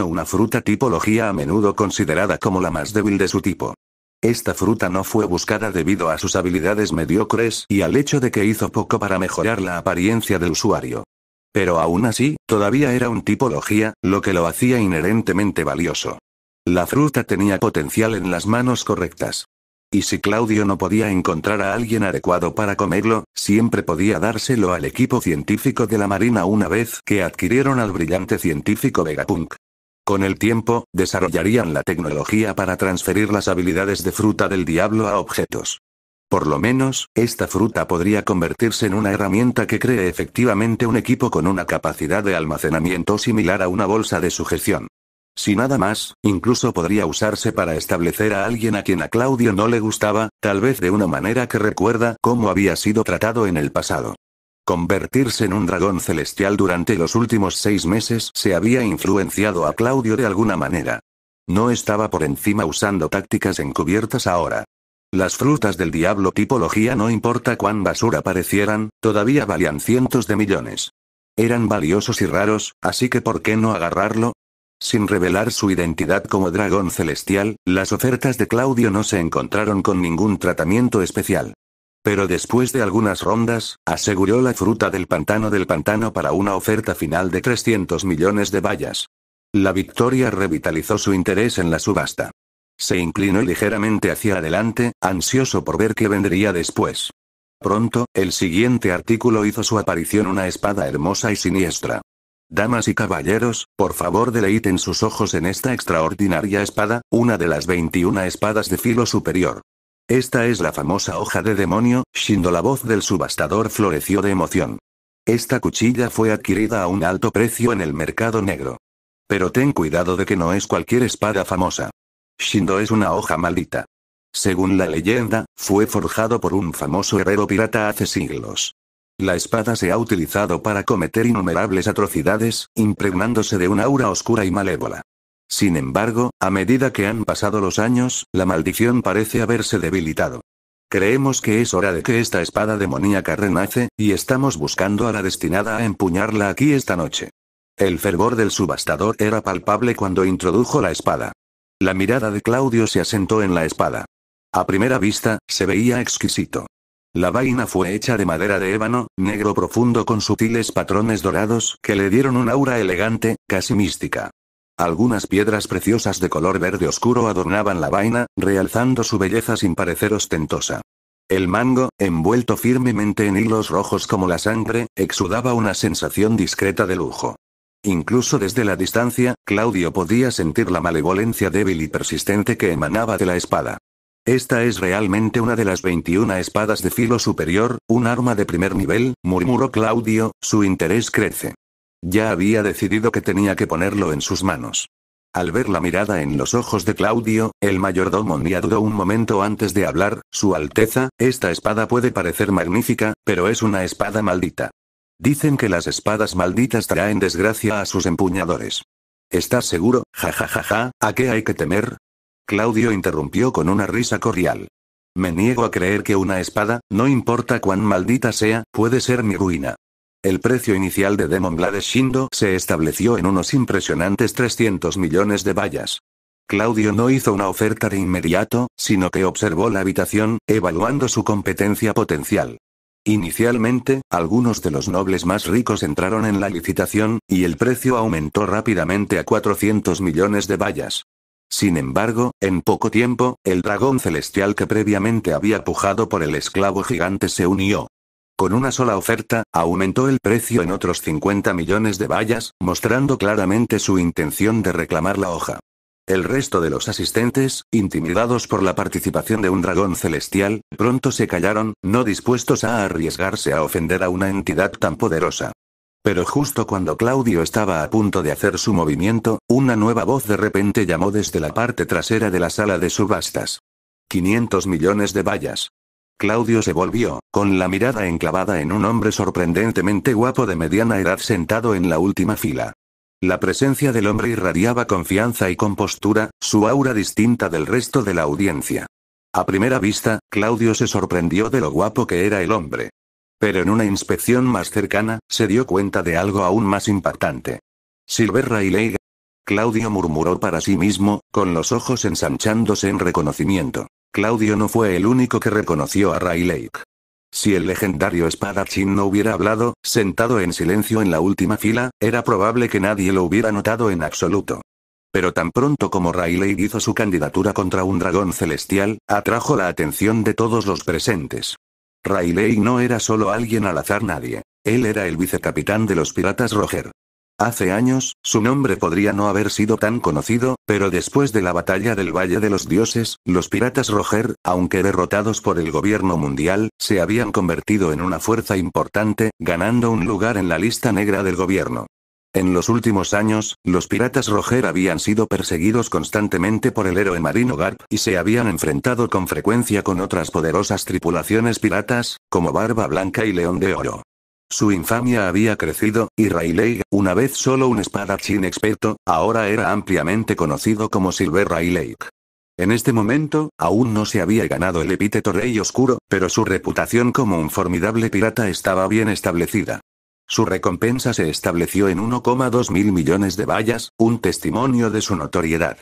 una fruta tipología a menudo considerada como la más débil de su tipo. Esta fruta no fue buscada debido a sus habilidades mediocres y al hecho de que hizo poco para mejorar la apariencia del usuario. Pero aún así, todavía era un tipología, lo que lo hacía inherentemente valioso. La fruta tenía potencial en las manos correctas. Y si Claudio no podía encontrar a alguien adecuado para comerlo, siempre podía dárselo al equipo científico de la Marina una vez que adquirieron al brillante científico Vegapunk. Con el tiempo, desarrollarían la tecnología para transferir las habilidades de fruta del diablo a objetos. Por lo menos, esta fruta podría convertirse en una herramienta que cree efectivamente un equipo con una capacidad de almacenamiento similar a una bolsa de sujeción. Si nada más, incluso podría usarse para establecer a alguien a quien a Claudio no le gustaba, tal vez de una manera que recuerda cómo había sido tratado en el pasado. Convertirse en un dragón celestial durante los últimos 6 meses se había influenciado a Claudio de alguna manera. No estaba por encima usando tácticas encubiertas ahora. Las frutas del diablo tipología, no importa cuán basura parecieran, todavía valían cientos de millones. Eran valiosos y raros, así que ¿por qué no agarrarlo? Sin revelar su identidad como dragón celestial, las ofertas de Claudio no se encontraron con ningún tratamiento especial. Pero después de algunas rondas, aseguró la fruta del pantano para una oferta final de 300 millones de bayas. La victoria revitalizó su interés en la subasta. Se inclinó ligeramente hacia adelante, ansioso por ver qué vendría después. Pronto, el siguiente artículo hizo su aparición: una espada hermosa y siniestra. Damas y caballeros, por favor deleiten sus ojos en esta extraordinaria espada, una de las 21 espadas de filo superior. Esta es la famosa hoja de demonio, Shindo. La voz del subastador floreció de emoción. Esta cuchilla fue adquirida a un alto precio en el mercado negro. Pero ten cuidado de que no es cualquier espada famosa. Shindo es una hoja maldita. Según la leyenda, fue forjado por un famoso herrero pirata hace siglos. La espada se ha utilizado para cometer innumerables atrocidades, impregnándose de un aura oscura y malévola. Sin embargo, a medida que han pasado los años, la maldición parece haberse debilitado. Creemos que es hora de que esta espada demoníaca renace, y estamos buscando a la destinada a empuñarla aquí esta noche. El fervor del subastador era palpable cuando introdujo la espada. La mirada de Claudio se asentó en la espada. A primera vista, se veía exquisito. La vaina fue hecha de madera de ébano, negro profundo con sutiles patrones dorados que le dieron un aura elegante, casi mística. Algunas piedras preciosas de color verde oscuro adornaban la vaina, realzando su belleza sin parecer ostentosa. El mango, envuelto firmemente en hilos rojos como la sangre, exudaba una sensación discreta de lujo. Incluso desde la distancia, Claudio podía sentir la malevolencia débil y persistente que emanaba de la espada. Esta es realmente una de las 21 espadas de filo superior, un arma de primer nivel, murmuró Claudio, su interés crece. Ya había decidido que tenía que ponerlo en sus manos. Al ver la mirada en los ojos de Claudio, el mayordomo Nia dudó un momento antes de hablar: Su Alteza, esta espada puede parecer magnífica, pero es una espada maldita. Dicen que las espadas malditas traen desgracia a sus empuñadores. ¿Estás seguro? Ja, ¿a qué hay que temer? Claudio interrumpió con una risa cordial. Me niego a creer que una espada, no importa cuán maldita sea, puede ser mi ruina. El precio inicial de Demon Blade Shindo se estableció en unos impresionantes 300 millones de bayas. Claudio no hizo una oferta de inmediato, sino que observó la habitación, evaluando su competencia potencial. Inicialmente, algunos de los nobles más ricos entraron en la licitación, y el precio aumentó rápidamente a 400 millones de bayas. Sin embargo, en poco tiempo, el dragón celestial que previamente había pujado por el esclavo gigante se unió. Con una sola oferta, aumentó el precio en otros 50 millones de bayas, mostrando claramente su intención de reclamar la hoja. El resto de los asistentes, intimidados por la participación de un dragón celestial, pronto se callaron, no dispuestos a arriesgarse a ofender a una entidad tan poderosa. Pero justo cuando Claudio estaba a punto de hacer su movimiento, una nueva voz de repente llamó desde la parte trasera de la sala de subastas. 500 millones de bayas. Claudio se volvió, con la mirada enclavada en un hombre sorprendentemente guapo de mediana edad sentado en la última fila. La presencia del hombre irradiaba confianza y compostura, su aura distinta del resto de la audiencia. A primera vista, Claudio se sorprendió de lo guapo que era el hombre. Pero en una inspección más cercana, se dio cuenta de algo aún más impactante. Silver Rayleigh. Claudio murmuró para sí mismo, con los ojos ensanchándose en reconocimiento. Claudio no fue el único que reconoció a Rayleigh. Si el legendario espadachín no hubiera hablado, sentado en silencio en la última fila, era probable que nadie lo hubiera notado en absoluto. Pero tan pronto como Rayleigh hizo su candidatura contra un dragón celestial, atrajo la atención de todos los presentes. Rayleigh no era solo alguien al azar nadie. Él era el vicecapitán de los piratas Roger. Hace años, su nombre podría no haber sido tan conocido, pero después de la batalla del Valle de los Dioses, los piratas Roger, aunque derrotados por el gobierno mundial, se habían convertido en una fuerza importante, ganando un lugar en la lista negra del gobierno. En los últimos años, los piratas Roger habían sido perseguidos constantemente por el héroe marino Garp y se habían enfrentado con frecuencia con otras poderosas tripulaciones piratas, como Barba Blanca y León de Oro. Su infamia había crecido, y Rayleigh, una vez solo un espadachín experto, ahora era ampliamente conocido como Silver Rayleigh. En este momento, aún no se había ganado el epíteto Rey Oscuro, pero su reputación como un formidable pirata estaba bien establecida. Su recompensa se estableció en 1,2 mil millones de bayas, un testimonio de su notoriedad.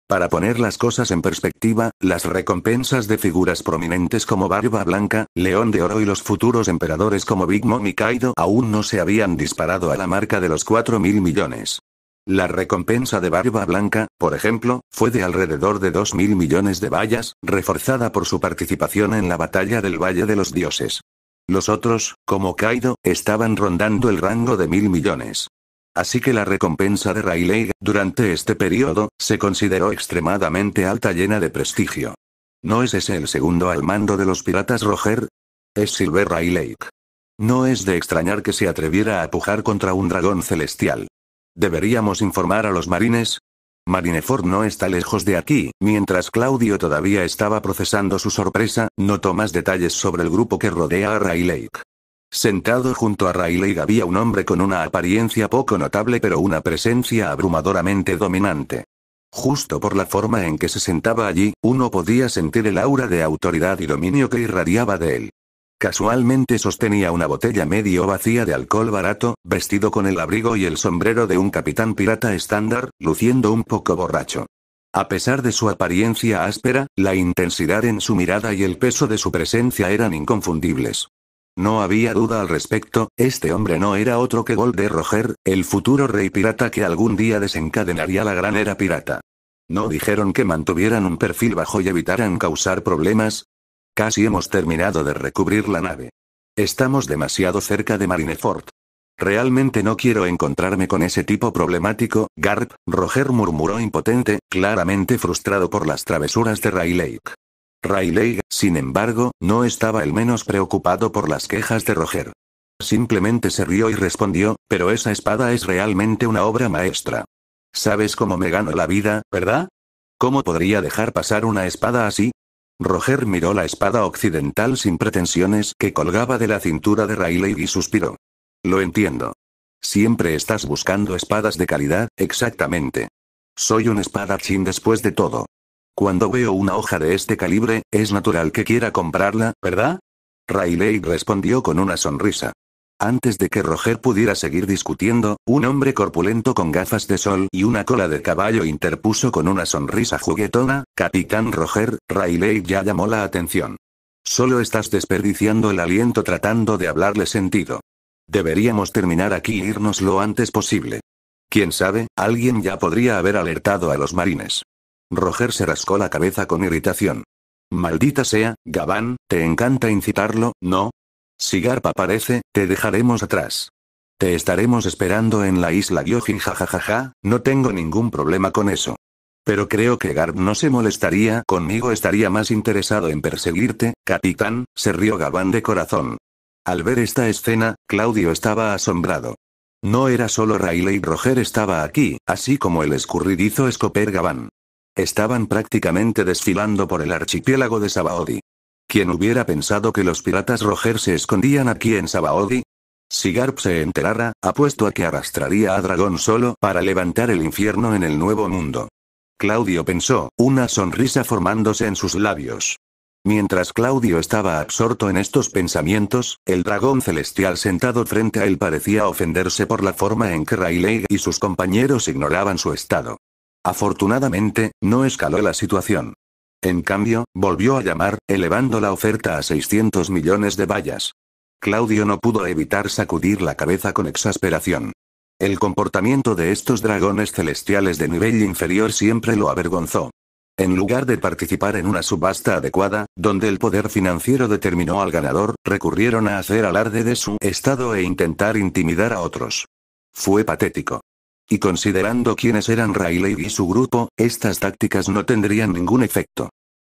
Para poner las cosas en perspectiva, las recompensas de figuras prominentes como Barba Blanca, León de Oro y los futuros emperadores como Big Mom y Kaido aún no se habían disparado a la marca de los 4.000 millones. La recompensa de Barba Blanca, por ejemplo, fue de alrededor de 2.000 millones de bayas, reforzada por su participación en la batalla del Valle de los Dioses. Los otros, como Kaido, estaban rondando el rango de 1.000 millones. Así que la recompensa de Rayleigh, durante este periodo, se consideró extremadamente alta, llena de prestigio. ¿No es ese el segundo al mando de los piratas Roger? Es Silver Rayleigh. No es de extrañar que se atreviera a pujar contra un dragón celestial. ¿Deberíamos informar a los marines? Marineford no está lejos de aquí. Mientras Claudio todavía estaba procesando su sorpresa, notó más detalles sobre el grupo que rodea a Rayleigh. Sentado junto a Rayleigh había un hombre con una apariencia poco notable pero una presencia abrumadoramente dominante. Justo por la forma en que se sentaba allí, uno podía sentir el aura de autoridad y dominio que irradiaba de él. Casualmente sostenía una botella medio vacía de alcohol barato, vestido con el abrigo y el sombrero de un capitán pirata estándar, luciendo un poco borracho. A pesar de su apariencia áspera, la intensidad en su mirada y el peso de su presencia eran inconfundibles. No había duda al respecto, este hombre no era otro que Gold de Roger, el futuro rey pirata que algún día desencadenaría la gran era pirata. ¿No dijeron que mantuvieran un perfil bajo y evitaran causar problemas? Casi hemos terminado de recubrir la nave. Estamos demasiado cerca de Marineford. Realmente no quiero encontrarme con ese tipo problemático, Garp, Roger murmuró impotente, claramente frustrado por las travesuras de Rayleigh. Rayleigh, sin embargo, no estaba el menos preocupado por las quejas de Roger. Simplemente se rió y respondió, pero esa espada es realmente una obra maestra. ¿Sabes cómo me gano la vida, verdad? ¿Cómo podría dejar pasar una espada así? Roger miró la espada occidental sin pretensiones que colgaba de la cintura de Rayleigh y suspiró. Lo entiendo. Siempre estás buscando espadas de calidad, exactamente. Soy un espadachín después de todo. Cuando veo una hoja de este calibre, es natural que quiera comprarla, ¿verdad? Rayleigh respondió con una sonrisa. Antes de que Roger pudiera seguir discutiendo, un hombre corpulento con gafas de sol y una cola de caballo interpuso con una sonrisa juguetona. Capitán Roger, Rayleigh ya llamó la atención. Solo estás desperdiciando el aliento tratando de hablarle sentido. Deberíamos terminar aquí e irnos lo antes posible. Quién sabe, alguien ya podría haber alertado a los marines. Roger se rascó la cabeza con irritación. Maldita sea, Gabán, ¿te encanta incitarlo, no? Si Garp aparece, te dejaremos atrás. Te estaremos esperando en la isla Gyojin, jajajaja, no tengo ningún problema con eso. Pero creo que Garp no se molestaría conmigo, estaría más interesado en perseguirte, capitán, se rió Gabán de corazón. Al ver esta escena, Claudio estaba asombrado. No era solo Rayleigh, Roger estaba aquí, así como el escurridizo Escoper Gabán. Estaban prácticamente desfilando por el archipiélago de Sabaody. ¿Quién hubiera pensado que los piratas Roger se escondían aquí en Sabaody? Si Garp se enterara, apuesto a que arrastraría a Dragón solo para levantar el infierno en el Nuevo Mundo. Claudio pensó, una sonrisa formándose en sus labios. Mientras Claudio estaba absorto en estos pensamientos, el dragón celestial sentado frente a él parecía ofenderse por la forma en que Rayleigh y sus compañeros ignoraban su estado. Afortunadamente, no escaló la situación. En cambio, volvió a llamar, elevando la oferta a 600 millones de bayas. Claudio no pudo evitar sacudir la cabeza con exasperación. El comportamiento de estos dragones celestiales de nivel inferior siempre lo avergonzó. En lugar de participar en una subasta adecuada, donde el poder financiero determinó al ganador, recurrieron a hacer alarde de su estado e intentar intimidar a otros. Fue patético. Y considerando quiénes eran Rayleigh y su grupo, estas tácticas no tendrían ningún efecto.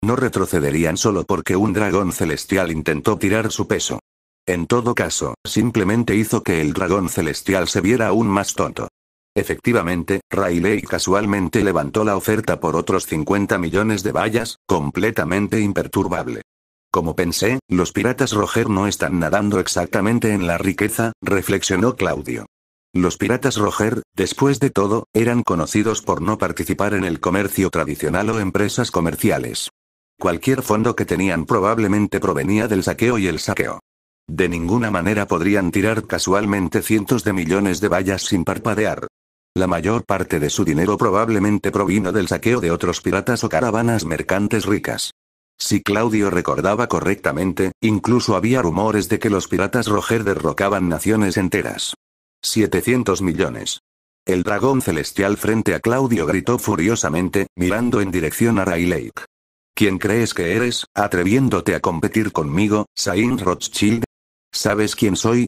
No retrocederían solo porque un dragón celestial intentó tirar su peso. En todo caso, simplemente hizo que el dragón celestial se viera aún más tonto. Efectivamente, Rayleigh casualmente levantó la oferta por otros 50 millones de bayas, completamente imperturbable. Como pensé, los piratas Roger no están nadando exactamente en la riqueza, reflexionó Claudio. Los piratas Roger, después de todo, eran conocidos por no participar en el comercio tradicional o empresas comerciales. Cualquier fondo que tenían probablemente provenía del saqueo y el saqueo. De ninguna manera podrían tirar casualmente cientos de millones de bayas sin parpadear. La mayor parte de su dinero probablemente provino del saqueo de otros piratas o caravanas mercantes ricas. Si Claudio recordaba correctamente, incluso había rumores de que los piratas Roger derrocaban naciones enteras. 700 millones. El dragón celestial frente a Claudio gritó furiosamente, mirando en dirección a Rayleigh. ¿Quién crees que eres, atreviéndote a competir conmigo, Saint Rothschild? ¿Sabes quién soy?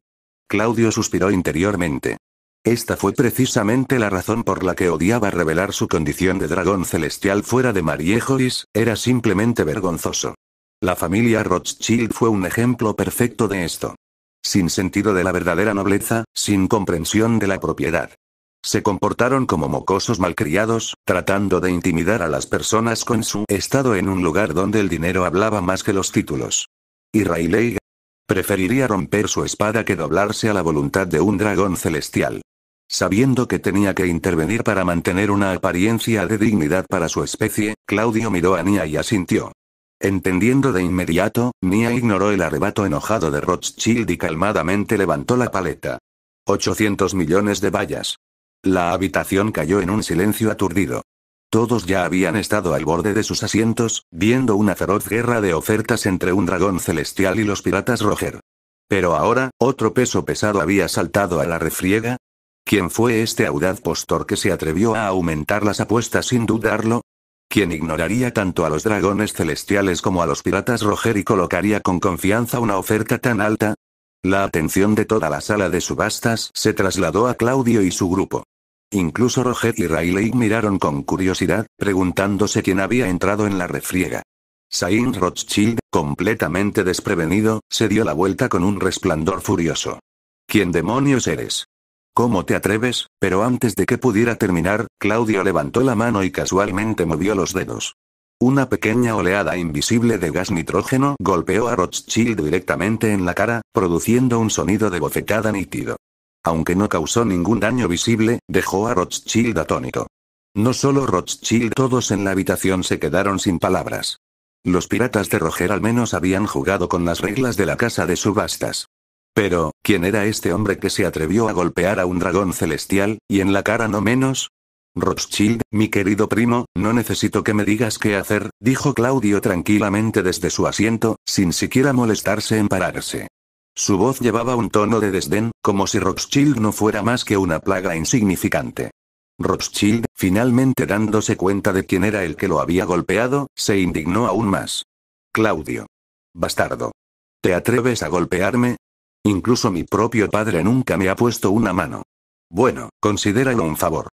Claudio suspiró interiormente. Esta fue precisamente la razón por la que odiaba revelar su condición de dragón celestial fuera de Mariejois, era simplemente vergonzoso. La familia Rothschild fue un ejemplo perfecto de esto. Sin sentido de la verdadera nobleza, sin comprensión de la propiedad. Se comportaron como mocosos malcriados, tratando de intimidar a las personas con su estado en un lugar donde el dinero hablaba más que los títulos. Y Rayleigh preferiría romper su espada que doblarse a la voluntad de un dragón celestial. Sabiendo que tenía que intervenir para mantener una apariencia de dignidad para su especie, Claudio miró a Nia y asintió. Entendiendo de inmediato, Nia ignoró el arrebato enojado de Rothschild y calmadamente levantó la paleta. 800 millones de bayas. La habitación cayó en un silencio aturdido. Todos ya habían estado al borde de sus asientos, viendo una feroz guerra de ofertas entre un dragón celestial y los piratas Roger. Pero ahora, otro peso pesado había saltado a la refriega. ¿Quién fue este audaz postor que se atrevió a aumentar las apuestas sin dudarlo? ¿Quién ignoraría tanto a los dragones celestiales como a los piratas Roger y colocaría con confianza una oferta tan alta? La atención de toda la sala de subastas se trasladó a Claudio y su grupo. Incluso Roger y Rayleigh miraron con curiosidad, preguntándose quién había entrado en la refriega. Saint Rothschild, completamente desprevenido, se dio la vuelta con un resplandor furioso. ¿Quién demonios eres? ¿Cómo te atreves? Pero antes de que pudiera terminar, Claudio levantó la mano y casualmente movió los dedos. Una pequeña oleada invisible de gas nitrógeno golpeó a Rothschild directamente en la cara, produciendo un sonido de bofetada nítido. Aunque no causó ningún daño visible, dejó a Rothschild atónito. No solo Rothschild, todos en la habitación se quedaron sin palabras. Los piratas de Roger al menos habían jugado con las reglas de la casa de subastas. Pero, ¿quién era este hombre que se atrevió a golpear a un dragón celestial, y en la cara no menos? Rothschild, mi querido primo, no necesito que me digas qué hacer, dijo Claudio tranquilamente desde su asiento, sin siquiera molestarse en pararse. Su voz llevaba un tono de desdén, como si Rothschild no fuera más que una plaga insignificante. Rothschild, finalmente dándose cuenta de quién era el que lo había golpeado, se indignó aún más. Claudio. Bastardo. ¿Te atreves a golpearme? Incluso mi propio padre nunca me ha puesto una mano. Bueno, considéralo un favor.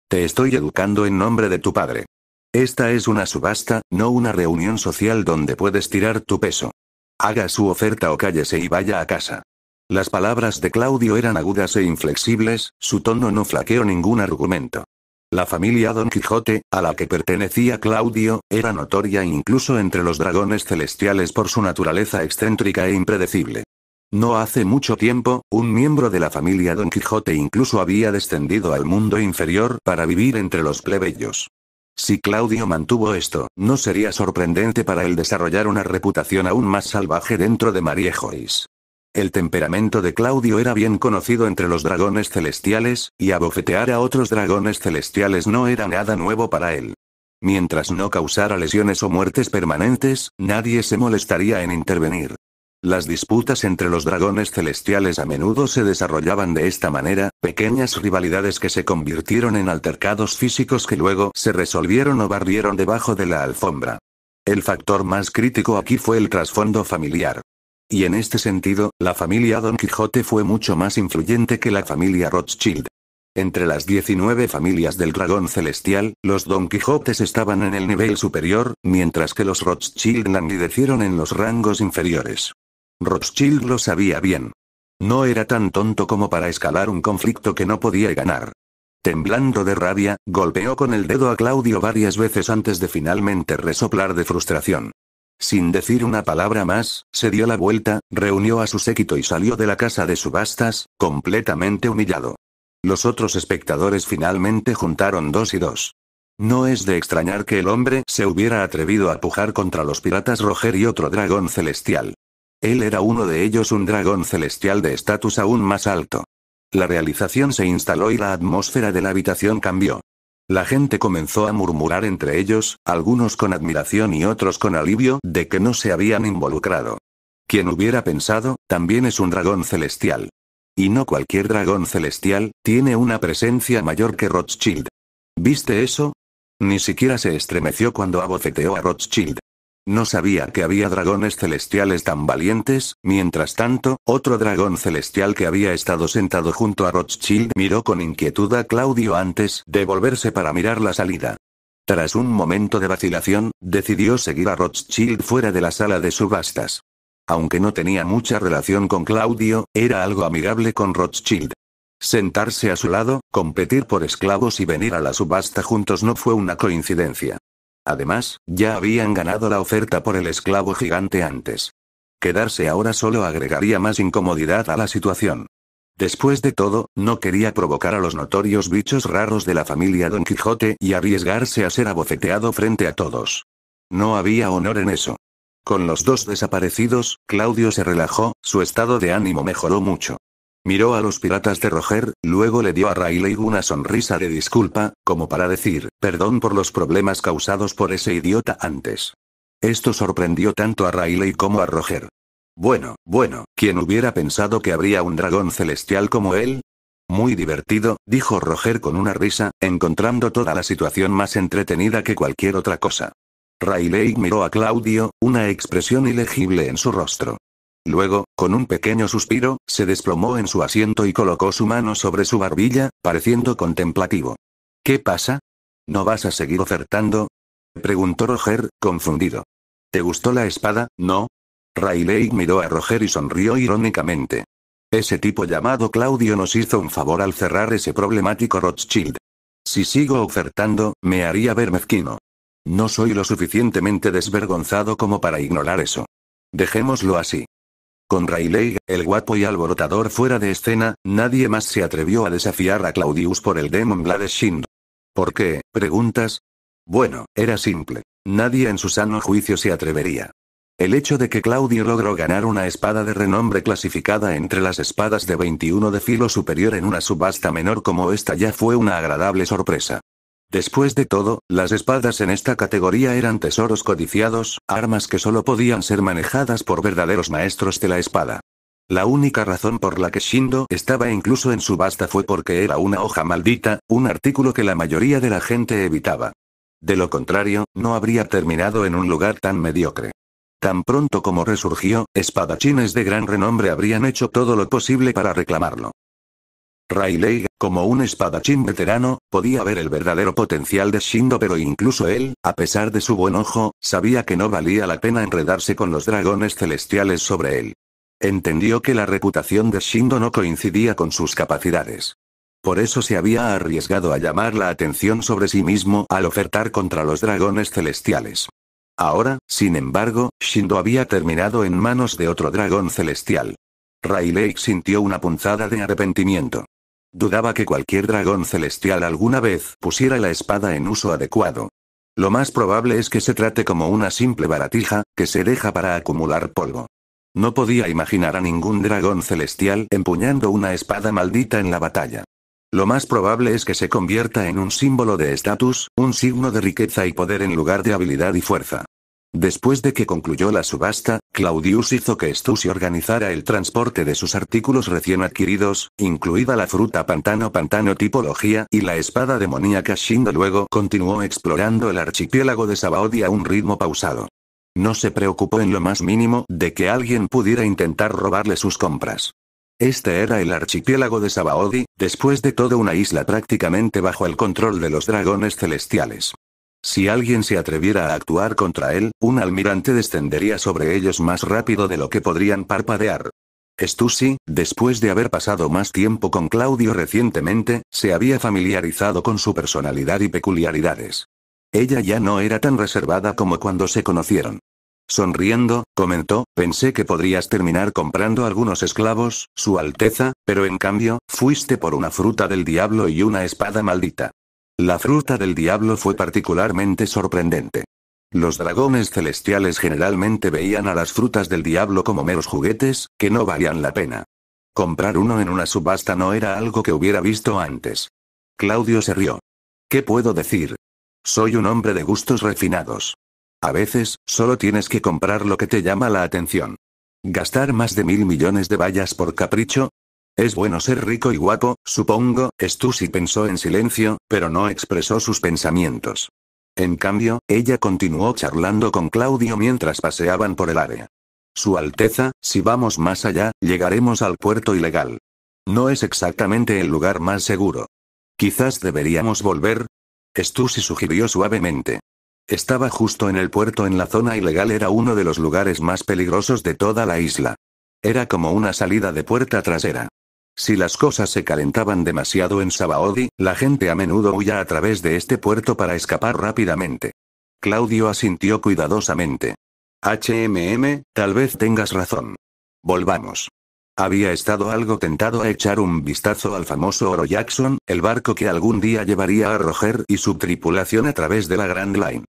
Te estoy educando en nombre de tu padre. Esta es una subasta, no una reunión social donde puedes tirar tu peso. Haga su oferta o cállese y vaya a casa. Las palabras de Claudio eran agudas e inflexibles, su tono no flaqueó ningún argumento. La familia Don Quijote, a la que pertenecía Claudio, era notoria incluso entre los dragones celestiales por su naturaleza excéntrica e impredecible. No hace mucho tiempo, un miembro de la familia Don Quijote incluso había descendido al mundo inferior para vivir entre los plebeyos. Si Claudio mantuvo esto, no sería sorprendente para él desarrollar una reputación aún más salvaje dentro de Mariejois. El temperamento de Claudio era bien conocido entre los dragones celestiales, y abofetear a otros dragones celestiales no era nada nuevo para él. Mientras no causara lesiones o muertes permanentes, nadie se molestaría en intervenir. Las disputas entre los dragones celestiales a menudo se desarrollaban de esta manera, pequeñas rivalidades que se convirtieron en altercados físicos que luego se resolvieron o barrieron debajo de la alfombra. El factor más crítico aquí fue el trasfondo familiar. Y en este sentido, la familia Don Quijote fue mucho más influyente que la familia Rothschild. Entre las 19 familias del dragón celestial, los Don Quijotes estaban en el nivel superior, mientras que los Rothschild languidecieron en los rangos inferiores. Rothschild lo sabía bien. No era tan tonto como para escalar un conflicto que no podía ganar. Temblando de rabia, golpeó con el dedo a Claudio varias veces antes de finalmente resoplar de frustración. Sin decir una palabra más, se dio la vuelta, reunió a su séquito y salió de la casa de subastas, completamente humillado. Los otros espectadores finalmente juntaron 2 y 2. No es de extrañar que el hombre se hubiera atrevido a pujar contra los piratas Roger y otro dragón celestial. Él era uno de ellos, un dragón celestial de estatus aún más alto. La realización se instaló y la atmósfera de la habitación cambió. La gente comenzó a murmurar entre ellos, algunos con admiración y otros con alivio de que no se habían involucrado. Quien hubiera pensado, también es un dragón celestial. Y no cualquier dragón celestial, tiene una presencia mayor que Rothschild. ¿Viste eso? Ni siquiera se estremeció cuando abofeteó a Rothschild. No sabía que había dragones celestiales tan valientes. Mientras tanto, otro dragón celestial que había estado sentado junto a Rothschild miró con inquietud a Claudio antes de volverse para mirar la salida. Tras un momento de vacilación, decidió seguir a Rothschild fuera de la sala de subastas. Aunque no tenía mucha relación con Claudio, era algo amigable con Rothschild. Sentarse a su lado, competir por esclavos y venir a la subasta juntos no fue una coincidencia. Además, ya habían ganado la oferta por el esclavo gigante antes. Quedarse ahora solo agregaría más incomodidad a la situación. Después de todo, no quería provocar a los notorios bichos raros de la familia Don Quijote y arriesgarse a ser abofeteado frente a todos. No había honor en eso. Con los 2 desaparecidos, Claudio se relajó, su estado de ánimo mejoró mucho. Miró a los piratas de Roger, luego le dio a Rayleigh una sonrisa de disculpa, como para decir, perdón por los problemas causados por ese idiota antes. Esto sorprendió tanto a Rayleigh como a Roger. Bueno, ¿quién hubiera pensado que habría un dragón celestial como él? Muy divertido, dijo Roger con una risa, encontrando toda la situación más entretenida que cualquier otra cosa. Rayleigh miró a Claudio, una expresión ilegible en su rostro. Luego, con un pequeño suspiro, se desplomó en su asiento y colocó su mano sobre su barbilla, pareciendo contemplativo. ¿Qué pasa? ¿No vas a seguir ofertando? Preguntó Roger, confundido. ¿Te gustó la espada, no? Rayleigh miró a Roger y sonrió irónicamente. Ese tipo llamado Claudio nos hizo un favor al cerrar ese problemático Rothschild. Si sigo ofertando, me haría ver mezquino. No soy lo suficientemente desvergonzado como para ignorar eso. Dejémoslo así. Con Rayleigh, el guapo y alborotador fuera de escena, nadie más se atrevió a desafiar a Claudius por el Demon Blade Shield. ¿Por qué, preguntas? Bueno, era simple. Nadie en su sano juicio se atrevería. El hecho de que Claudio logró ganar una espada de renombre clasificada entre las espadas de 21 de filo superior en una subasta menor como esta ya fue una agradable sorpresa. Después de todo, las espadas en esta categoría eran tesoros codiciados, armas que solo podían ser manejadas por verdaderos maestros de la espada. La única razón por la que Shindo estaba incluso en subasta fue porque era una hoja maldita, un artículo que la mayoría de la gente evitaba. De lo contrario, no habría terminado en un lugar tan mediocre. Tan pronto como resurgió, espadachines de gran renombre habrían hecho todo lo posible para reclamarlo. Rayleigh, como un espadachín veterano, podía ver el verdadero potencial de Shindo, pero incluso él, a pesar de su buen ojo, sabía que no valía la pena enredarse con los dragones celestiales sobre él. Entendió que la reputación de Shindo no coincidía con sus capacidades. Por eso se había arriesgado a llamar la atención sobre sí mismo al ofertar contra los dragones celestiales. Ahora, sin embargo, Shindo había terminado en manos de otro dragón celestial. Rayleigh sintió una punzada de arrepentimiento. Dudaba que cualquier dragón celestial alguna vez pusiera la espada en uso adecuado. Lo más probable es que se trate como una simple baratija, que se deja para acumular polvo. No podía imaginar a ningún dragón celestial empuñando una espada maldita en la batalla. Lo más probable es que se convierta en un símbolo de estatus, un signo de riqueza y poder en lugar de habilidad y fuerza. Después de que concluyó la subasta, Claudius hizo que Stussy organizara el transporte de sus artículos recién adquiridos, incluida la fruta pantano tipología y la espada demoníaca Shindo. Luego continuó explorando el archipiélago de Sabaody a un ritmo pausado. No se preocupó en lo más mínimo de que alguien pudiera intentar robarle sus compras. Este era el archipiélago de Sabaody, después de todo una isla prácticamente bajo el control de los dragones celestiales. Si alguien se atreviera a actuar contra él, un almirante descendería sobre ellos más rápido de lo que podrían parpadear. Stussy, después de haber pasado más tiempo con Claudio recientemente, se había familiarizado con su personalidad y peculiaridades. Ella ya no era tan reservada como cuando se conocieron. Sonriendo, comentó, pensé que podrías terminar comprando algunos esclavos, Su Alteza, pero en cambio, fuiste por una fruta del diablo y una espada maldita. La fruta del diablo fue particularmente sorprendente. Los dragones celestiales generalmente veían a las frutas del diablo como meros juguetes, que no valían la pena. Comprar uno en una subasta no era algo que hubiera visto antes. Claudio se rió. ¿Qué puedo decir? Soy un hombre de gustos refinados. A veces, solo tienes que comprar lo que te llama la atención. ¿Gastar más de 1.000 millones de bayas por capricho? Es bueno ser rico y guapo, supongo. Stussy pensó en silencio, pero no expresó sus pensamientos. En cambio, ella continuó charlando con Claudio mientras paseaban por el área. Su Alteza, si vamos más allá, llegaremos al puerto ilegal. No es exactamente el lugar más seguro. Quizás deberíamos volver. Stussy sugirió suavemente. Estaba justo en el puerto. En la zona ilegal era uno de los lugares más peligrosos de toda la isla. Era como una salida de puerta trasera. Si las cosas se calentaban demasiado en Sabaody, la gente a menudo huía a través de este puerto para escapar rápidamente. Claudio asintió cuidadosamente. Tal vez tengas razón. Volvamos. Había estado algo tentado a echar un vistazo al famoso Oro Jackson, el barco que algún día llevaría a Roger y su tripulación a través de la Grand Line.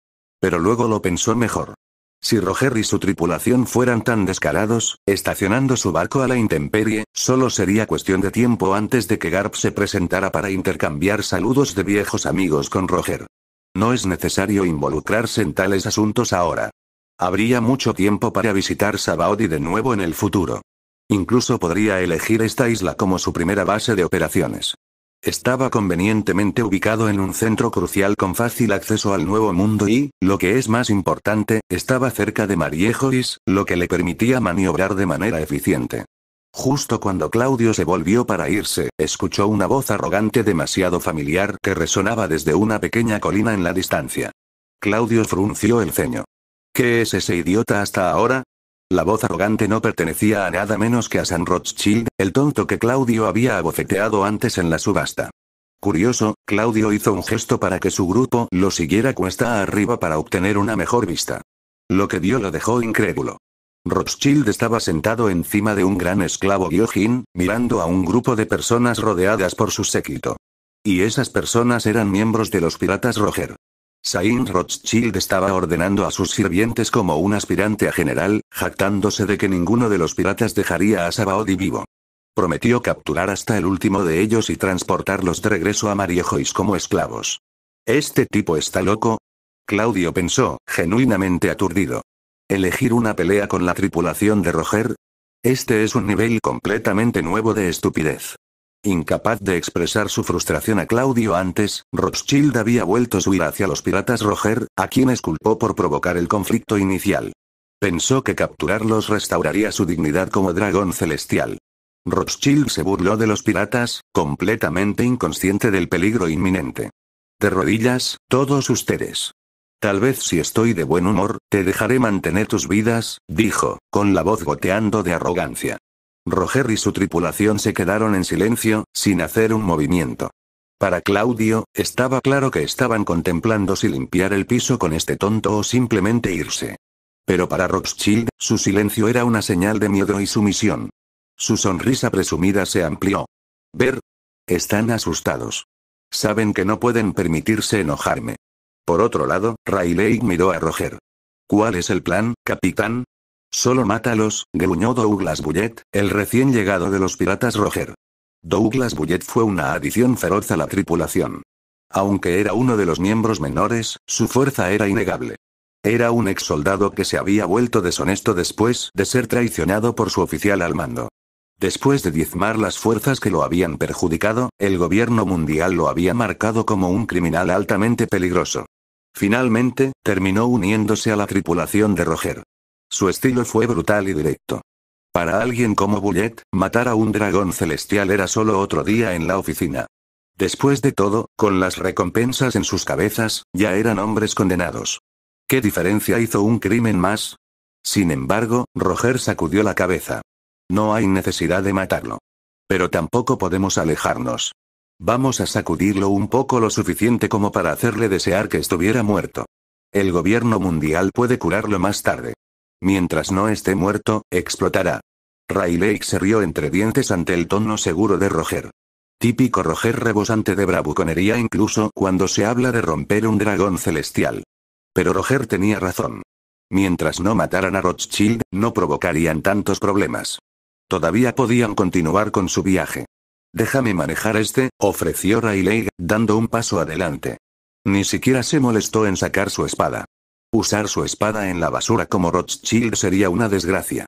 Pero luego lo pensó mejor. Si Roger y su tripulación fueran tan descarados, estacionando su barco a la intemperie, solo sería cuestión de tiempo antes de que Garp se presentara para intercambiar saludos de viejos amigos con Roger. No es necesario involucrarse en tales asuntos ahora. Habría mucho tiempo para visitar Sabaody de nuevo en el futuro. Incluso podría elegir esta isla como su primera base de operaciones. Estaba convenientemente ubicado en un centro crucial con fácil acceso al Nuevo Mundo y, lo que es más importante, estaba cerca de Mariejois, lo que le permitía maniobrar de manera eficiente. Justo cuando Claudio se volvió para irse, escuchó una voz arrogante demasiado familiar que resonaba desde una pequeña colina en la distancia. Claudio frunció el ceño. ¿Qué es ese idiota hasta ahora? La voz arrogante no pertenecía a nada menos que a Sam Rothschild, el tonto que Claudio había abofeteado antes en la subasta. Curioso, Claudio hizo un gesto para que su grupo lo siguiera cuesta arriba para obtener una mejor vista. Lo que vio lo dejó incrédulo. Rothschild estaba sentado encima de un gran esclavo Gyojin, mirando a un grupo de personas rodeadas por su séquito. Y esas personas eran miembros de los piratas Roger. Saint Rothschild estaba ordenando a sus sirvientes como un aspirante a general, jactándose de que ninguno de los piratas dejaría a Sabaody vivo. Prometió capturar hasta el último de ellos y transportarlos de regreso a Mariejois como esclavos. ¿Este tipo está loco? Claudio pensó, genuinamente aturdido. ¿Elegir una pelea con la tripulación de Roger? Este es un nivel completamente nuevo de estupidez. Incapaz de expresar su frustración a Claudio antes, Rothschild había vuelto su ira hacia los piratas Roger, a quienes culpó por provocar el conflicto inicial. Pensó que capturarlos restauraría su dignidad como dragón celestial. Rothschild se burló de los piratas, completamente inconsciente del peligro inminente. De rodillas, todos ustedes. Tal vez si estoy de buen humor, te dejaré mantener tus vidas, dijo, con la voz goteando de arrogancia. Roger y su tripulación se quedaron en silencio, sin hacer un movimiento. Para Claudio, estaba claro que estaban contemplando si limpiar el piso con este tonto o simplemente irse. Pero para Rothschild, su silencio era una señal de miedo y sumisión. Su sonrisa presumida se amplió. Ver. Están asustados. Saben que no pueden permitirse enojarme. Por otro lado, Riley miró a Roger. ¿Cuál es el plan, capitán? Solo mátalos, gruñó Douglas Bullet, el recién llegado de los piratas Roger. Douglas Bullet fue una adición feroz a la tripulación. Aunque era uno de los miembros menores, su fuerza era innegable. Era un ex soldado que se había vuelto deshonesto después de ser traicionado por su oficial al mando. Después de diezmar las fuerzas que lo habían perjudicado, el gobierno mundial lo había marcado como un criminal altamente peligroso. Finalmente, terminó uniéndose a la tripulación de Roger. Su estilo fue brutal y directo. Para alguien como Bullet, matar a un dragón celestial era solo otro día en la oficina. Después de todo, con las recompensas en sus cabezas, ya eran hombres condenados. ¿Qué diferencia hizo un crimen más? Sin embargo, Roger sacudió la cabeza. No hay necesidad de matarlo. Pero tampoco podemos alejarnos. Vamos a sacudirlo un poco lo suficiente como para hacerle desear que estuviera muerto. El gobierno mundial puede curarlo más tarde. Mientras no esté muerto, explotará. Rayleigh se rió entre dientes ante el tono seguro de Roger. Típico Roger rebosante de bravuconería incluso cuando se habla de romper un dragón celestial. Pero Roger tenía razón. Mientras no mataran a Rothschild, no provocarían tantos problemas. Todavía podían continuar con su viaje. Déjame manejar ofreció Rayleigh, dando un paso adelante. Ni siquiera se molestó en sacar su espada. Usar su espada en la basura como Rothschild sería una desgracia.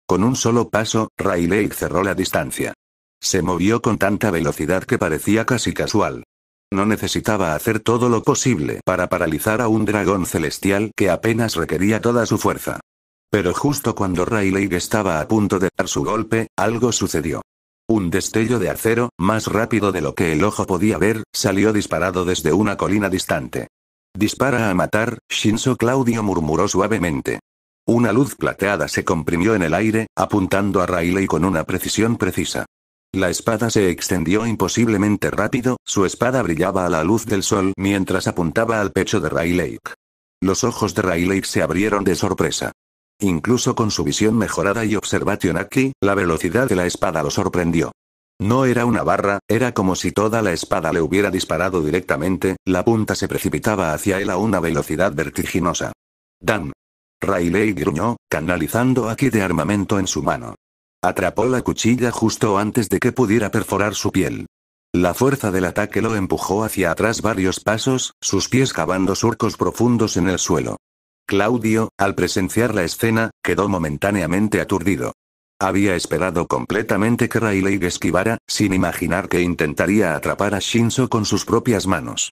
Con un solo paso, Rayleigh cerró la distancia. Se movió con tanta velocidad que parecía casi casual. No necesitaba hacer todo lo posible para paralizar a un dragón celestial que apenas requería toda su fuerza. Pero justo cuando Rayleigh estaba a punto de dar su golpe, algo sucedió. Un destello de acero, más rápido de lo que el ojo podía ver, salió disparado desde una colina distante. Dispara a matar, Shinzo Claudio murmuró suavemente. Una luz plateada se comprimió en el aire, apuntando a Rayleigh con una precisión precisa. La espada se extendió imposiblemente rápido, su espada brillaba a la luz del sol mientras apuntaba al pecho de Rayleigh. Los ojos de Rayleigh se abrieron de sorpresa. Incluso con su visión mejorada y observation aquí, la velocidad de la espada lo sorprendió. No era una barra, era como si toda la espada le hubiera disparado directamente, la punta se precipitaba hacia él a una velocidad vertiginosa. ¡Dan! Rayleigh gruñó, canalizando aquí de armamento en su mano. Atrapó la cuchilla justo antes de que pudiera perforar su piel. La fuerza del ataque lo empujó hacia atrás varios pasos, sus pies cavando surcos profundos en el suelo. Claudio, al presenciar la escena, quedó momentáneamente aturdido. Había esperado completamente que Rayleigh esquivara, sin imaginar que intentaría atrapar a Shinzo con sus propias manos.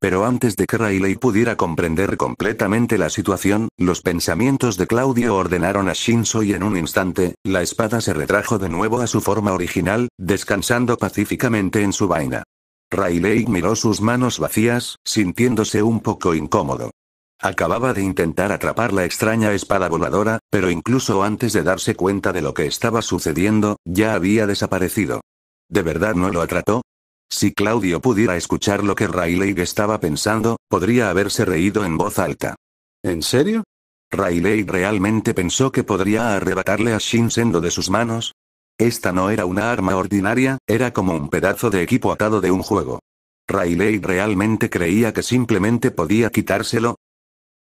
Pero antes de que Rayleigh pudiera comprender completamente la situación, los pensamientos de Claudio ordenaron a Shinzo y en un instante, la espada se retrajo de nuevo a su forma original, descansando pacíficamente en su vaina. Rayleigh miró sus manos vacías, sintiéndose un poco incómodo. Acababa de intentar atrapar la extraña espada voladora, pero incluso antes de darse cuenta de lo que estaba sucediendo, ya había desaparecido. ¿De verdad no lo atrapó? Si Claudio pudiera escuchar lo que Rayleigh estaba pensando, podría haberse reído en voz alta. ¿En serio? ¿Rayleigh realmente pensó que podría arrebatarle a Shinzo de sus manos? Esta no era una arma ordinaria, era como un pedazo de equipo atado de un juego. ¿Rayleigh realmente creía que simplemente podía quitárselo?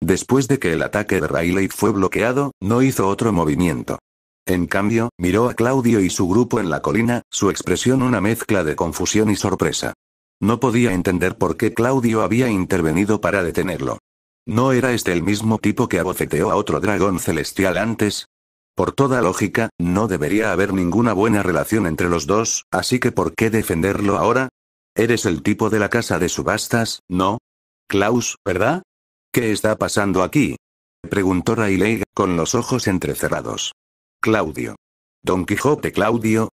Después de que el ataque de Rayleigh fue bloqueado, no hizo otro movimiento. En cambio, miró a Claudio y su grupo en la colina, su expresión una mezcla de confusión y sorpresa. No podía entender por qué Claudio había intervenido para detenerlo. ¿No era este el mismo tipo que abofeteó a otro dragón celestial antes? Por toda lógica, no debería haber ninguna buena relación entre los dos, así que ¿por qué defenderlo ahora? Eres el tipo de la casa de subastas, ¿no? Klaus, ¿verdad? ¿Qué está pasando aquí? Preguntó Rayleigh, con los ojos entrecerrados. Claudio. Don Quijote Claudio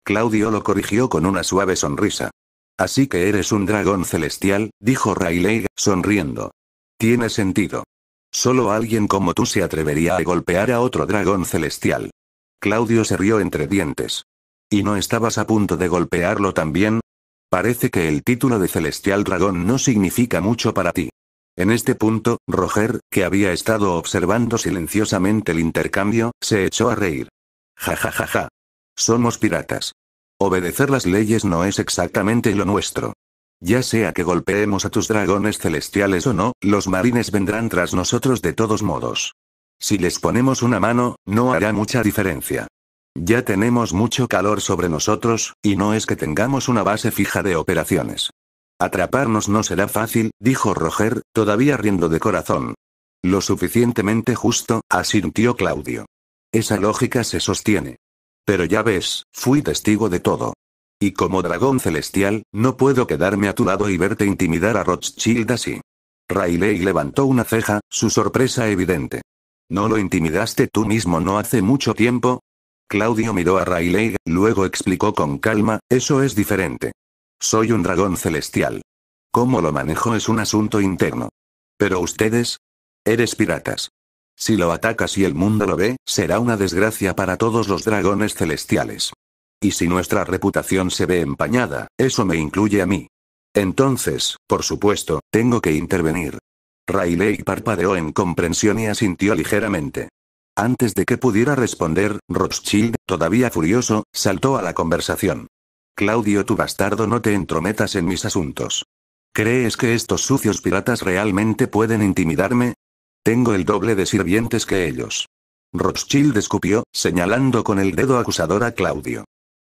lo corrigió con una suave sonrisa. Así que eres un dragón celestial, dijo Rayleigh, sonriendo. Tiene sentido. Solo alguien como tú se atrevería a golpear a otro dragón celestial. Claudio se rió entre dientes. ¿Y no estabas a punto de golpearlo también? Parece que el título de celestial dragón no significa mucho para ti. En este punto, Roger, que había estado observando silenciosamente el intercambio, se echó a reír. Ja ja ja ja. Somos piratas. Obedecer las leyes no es exactamente lo nuestro. Ya sea que golpeemos a tus dragones celestiales o no, los marines vendrán tras nosotros de todos modos. Si les ponemos una mano, no hará mucha diferencia. Ya tenemos mucho calor sobre nosotros, y no es que tengamos una base fija de operaciones. Atraparnos no será fácil, dijo Roger, todavía riendo de corazón. Lo suficientemente justo, asintió Claudio. Esa lógica se sostiene. Pero ya ves, fui testigo de todo. Y como dragón celestial, no puedo quedarme a tu lado y verte intimidar a Rothschild así. Riley levantó una ceja, su sorpresa evidente. ¿No lo intimidaste tú mismo no hace mucho tiempo? Claudio miró a Riley, luego explicó con calma, eso es diferente. Soy un dragón celestial. Cómo lo manejo es un asunto interno. Pero ustedes, eres piratas. Si lo atacas y el mundo lo ve, será una desgracia para todos los dragones celestiales. Y si nuestra reputación se ve empañada, eso me incluye a mí. Entonces, por supuesto, tengo que intervenir. Riley parpadeó en comprensión y asintió ligeramente. Antes de que pudiera responder, Rothschild, todavía furioso, saltó a la conversación. Claudio, tu bastardo, no te entrometas en mis asuntos. ¿Crees que estos sucios piratas realmente pueden intimidarme? Tengo el doble de sirvientes que ellos. Rothschild escupió, señalando con el dedo acusador a Claudio.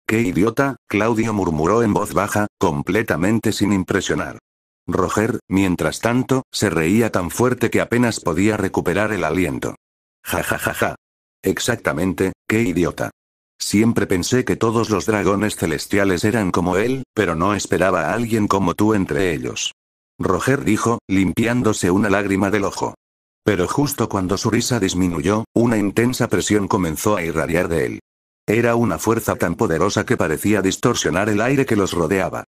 ¡Qué idiota!, Claudio murmuró en voz baja, completamente sin impresionar. Roger, mientras tanto, se reía tan fuerte que apenas podía recuperar el aliento. Ja ja ja ja. Exactamente, qué idiota. Siempre pensé que todos los dragones celestiales eran como él, pero no esperaba a alguien como tú entre ellos. Roger dijo, limpiándose una lágrima del ojo. Pero justo cuando su risa disminuyó, una intensa presión comenzó a irradiar de él. Era una fuerza tan poderosa que parecía distorsionar el aire que los rodeaba.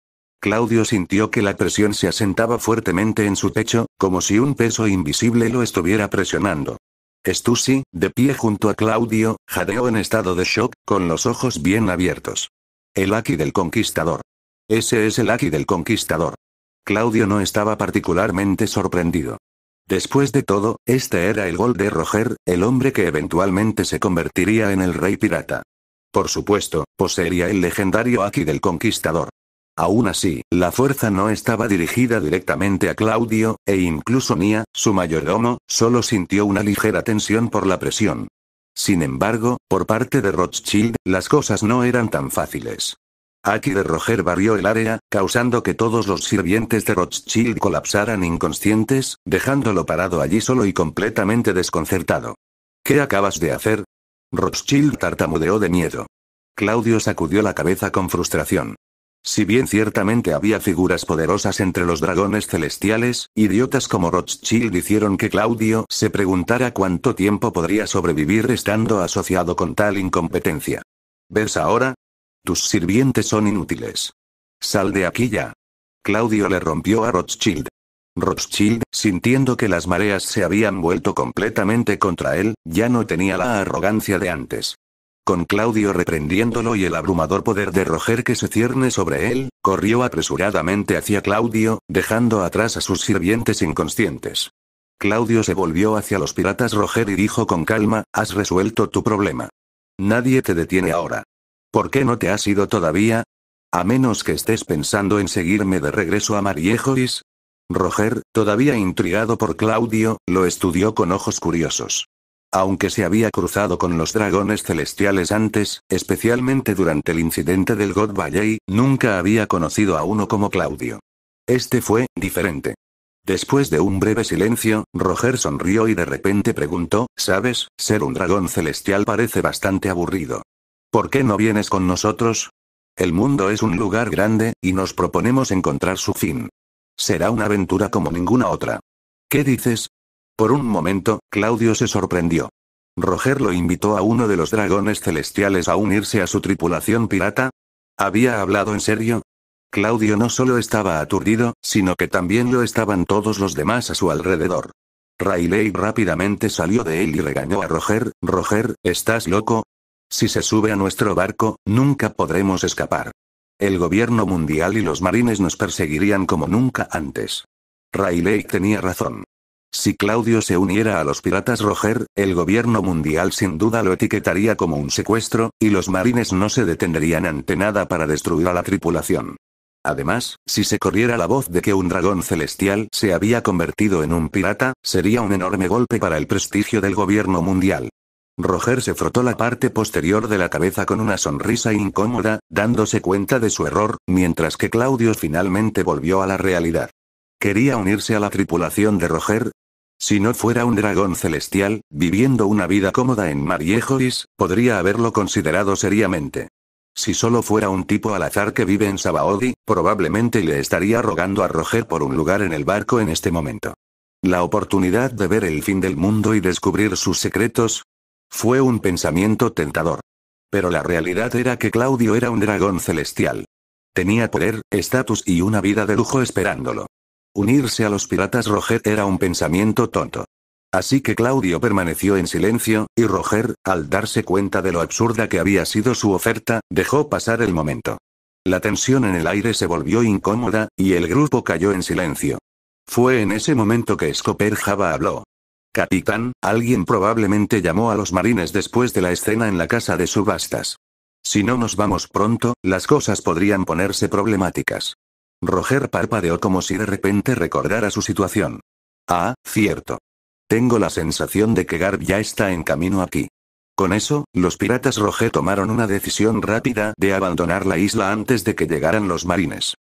Claudio sintió que la presión se asentaba fuertemente en su pecho, como si un peso invisible lo estuviera presionando. Stussy, de pie junto a Claudio, jadeó en estado de shock, con los ojos bien abiertos. El Aki del Conquistador. Ese es el Aki del Conquistador. Claudio no estaba particularmente sorprendido. Después de todo, este era el gol de Roger, el hombre que eventualmente se convertiría en el rey pirata. Por supuesto, poseería el legendario Aki del Conquistador. Aún así, la fuerza no estaba dirigida directamente a Claudio, e incluso Nia, su mayordomo, solo sintió una ligera tensión por la presión. Sin embargo, por parte de Rothschild, las cosas no eran tan fáciles. Aki de Roger barrió el área, causando que todos los sirvientes de Rothschild colapsaran inconscientes, dejándolo parado allí solo y completamente desconcertado. ¿Qué acabas de hacer? Rothschild tartamudeó de miedo. Claudio sacudió la cabeza con frustración. Si bien ciertamente había figuras poderosas entre los dragones celestiales, idiotas como Rothschild hicieron que Claudio se preguntara cuánto tiempo podría sobrevivir estando asociado con tal incompetencia. ¿Ves ahora? Tus sirvientes son inútiles. Sal de aquí ya. Claudio le rompió a Rothschild. Rothschild, sintiendo que las mareas se habían vuelto completamente contra él, ya no tenía la arrogancia de antes. Con Claudio reprendiéndolo y el abrumador poder de Roger que se cierne sobre él, corrió apresuradamente hacia Claudio, dejando atrás a sus sirvientes inconscientes. Claudio se volvió hacia los piratas Roger y dijo con calma, has resuelto tu problema. Nadie te detiene ahora. ¿Por qué no te has ido todavía? A menos que estés pensando en seguirme de regreso a Mariejois. Roger, todavía intrigado por Claudio, lo estudió con ojos curiosos. Aunque se había cruzado con los dragones celestiales antes, especialmente durante el incidente del God Valley, nunca había conocido a uno como Claudio. Este fue diferente. Después de un breve silencio, Roger sonrió y de repente preguntó, ¿sabes? Ser un dragón celestial parece bastante aburrido. ¿Por qué no vienes con nosotros? El mundo es un lugar grande, y nos proponemos encontrar su fin. Será una aventura como ninguna otra. ¿Qué dices? Por un momento, Claudio se sorprendió. ¿Roger lo invitó a uno de los dragones celestiales a unirse a su tripulación pirata? ¿Había hablado en serio? Claudio no solo estaba aturdido, sino que también lo estaban todos los demás a su alrededor. Riley rápidamente salió de él y regañó a Roger, Roger, ¿estás loco? Si se sube a nuestro barco, nunca podremos escapar. El gobierno mundial y los marines nos perseguirían como nunca antes. Riley tenía razón. Si Claudio se uniera a los piratas Roger, el gobierno mundial sin duda lo etiquetaría como un secuestro, y los marines no se detendrían ante nada para destruir a la tripulación. Además, si se corriera la voz de que un dragón celestial se había convertido en un pirata, sería un enorme golpe para el prestigio del gobierno mundial. Roger se frotó la parte posterior de la cabeza con una sonrisa incómoda, dándose cuenta de su error, mientras que Claudio finalmente volvió a la realidad. ¿Quería unirse a la tripulación de Roger? Si no fuera un dragón celestial, viviendo una vida cómoda en Mariejois, podría haberlo considerado seriamente. Si solo fuera un tipo al azar que vive en Sabaody, probablemente le estaría rogando a Roger por un lugar en el barco en este momento. La oportunidad de ver el fin del mundo y descubrir sus secretos. Fue un pensamiento tentador. Pero la realidad era que Claudio era un dragón celestial. Tenía poder, estatus y una vida de lujo esperándolo. Unirse a los piratas Roger era un pensamiento tonto. Así que Claudio permaneció en silencio, y Roger, al darse cuenta de lo absurda que había sido su oferta, dejó pasar el momento. La tensión en el aire se volvió incómoda, y el grupo cayó en silencio. Fue en ese momento que Scooper Java habló. Capitán, alguien probablemente llamó a los marines después de la escena en la casa de subastas. Si no nos vamos pronto, las cosas podrían ponerse problemáticas. Roger parpadeó como si de repente recordara su situación. Ah, cierto. Tengo la sensación de que Garp ya está en camino aquí. Con eso, los piratas Roger tomaron una decisión rápida de abandonar la isla antes de que llegaran los marines.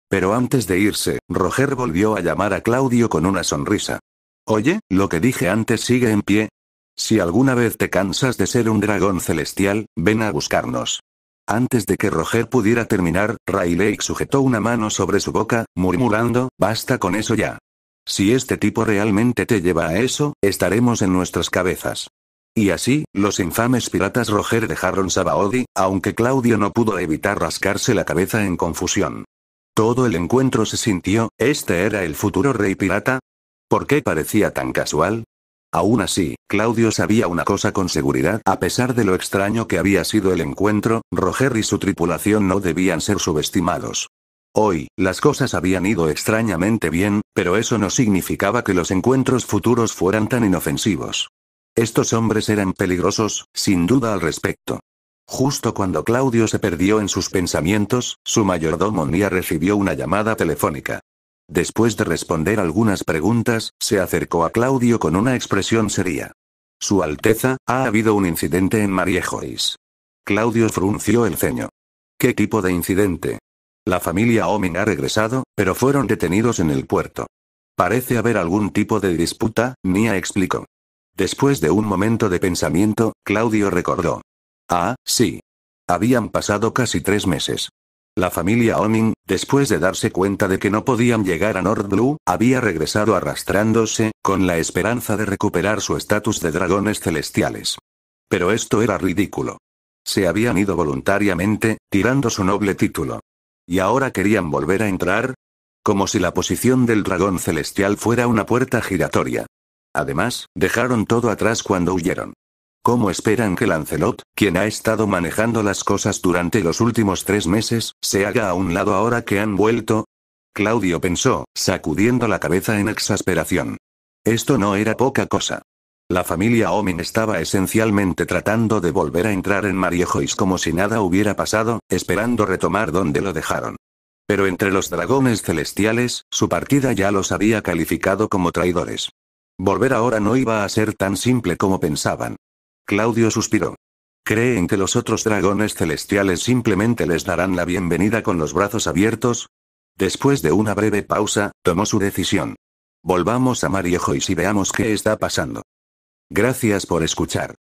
Pero antes de irse, Roger volvió a llamar a Claudio con una sonrisa. Oye, lo que dije antes sigue en pie. Si alguna vez te cansas de ser un dragón celestial, ven a buscarnos. Antes de que Roger pudiera terminar, Rayleigh sujetó una mano sobre su boca, murmurando, basta con eso ya. Si este tipo realmente te lleva a eso, estaremos en nuestras cabezas. Y así, los infames piratas Roger dejaron Sabaody, aunque Claudio no pudo evitar rascarse la cabeza en confusión. Todo el encuentro se sintió, ¿este era el futuro rey pirata? ¿Por qué parecía tan casual? Aún así, Claudio sabía una cosa con seguridad. A pesar de lo extraño que había sido el encuentro, Roger y su tripulación no debían ser subestimados. Hoy, las cosas habían ido extrañamente bien, pero eso no significaba que los encuentros futuros fueran tan inofensivos. Estos hombres eran peligrosos, sin duda al respecto. Justo cuando Claudio se perdió en sus pensamientos, su mayordomo Nia recibió una llamada telefónica. Después de responder algunas preguntas, se acercó a Claudio con una expresión seria. Su Alteza, ha habido un incidente en Mariejois. Claudio frunció el ceño. ¿Qué tipo de incidente? La familia Omin ha regresado, pero fueron detenidos en el puerto. Parece haber algún tipo de disputa, Nia explicó. Después de un momento de pensamiento, Claudio recordó. Ah, sí. Habían pasado casi 3 meses. La familia Omin, después de darse cuenta de que no podían llegar a North Blue, había regresado arrastrándose, con la esperanza de recuperar su estatus de dragones celestiales. Pero esto era ridículo. Se habían ido voluntariamente, tirando su noble título. ¿Y ahora querían volver a entrar? Como si la posición del dragón celestial fuera una puerta giratoria. Además, dejaron todo atrás cuando huyeron. ¿Cómo esperan que Lancelot, quien ha estado manejando las cosas durante los últimos 3 meses, se haga a un lado ahora que han vuelto? Claudio pensó, sacudiendo la cabeza en exasperación. Esto no era poca cosa. La familia Omin estaba esencialmente tratando de volver a entrar en Mariejois como si nada hubiera pasado, esperando retomar donde lo dejaron. Pero entre los dragones celestiales, su partida ya los había calificado como traidores. Volver ahora no iba a ser tan simple como pensaban. Claudio suspiró. ¿Creen que los otros dragones celestiales simplemente les darán la bienvenida con los brazos abiertos? Después de una breve pausa, tomó su decisión. Volvamos a Mariejois y veamos qué está pasando. Gracias por escuchar.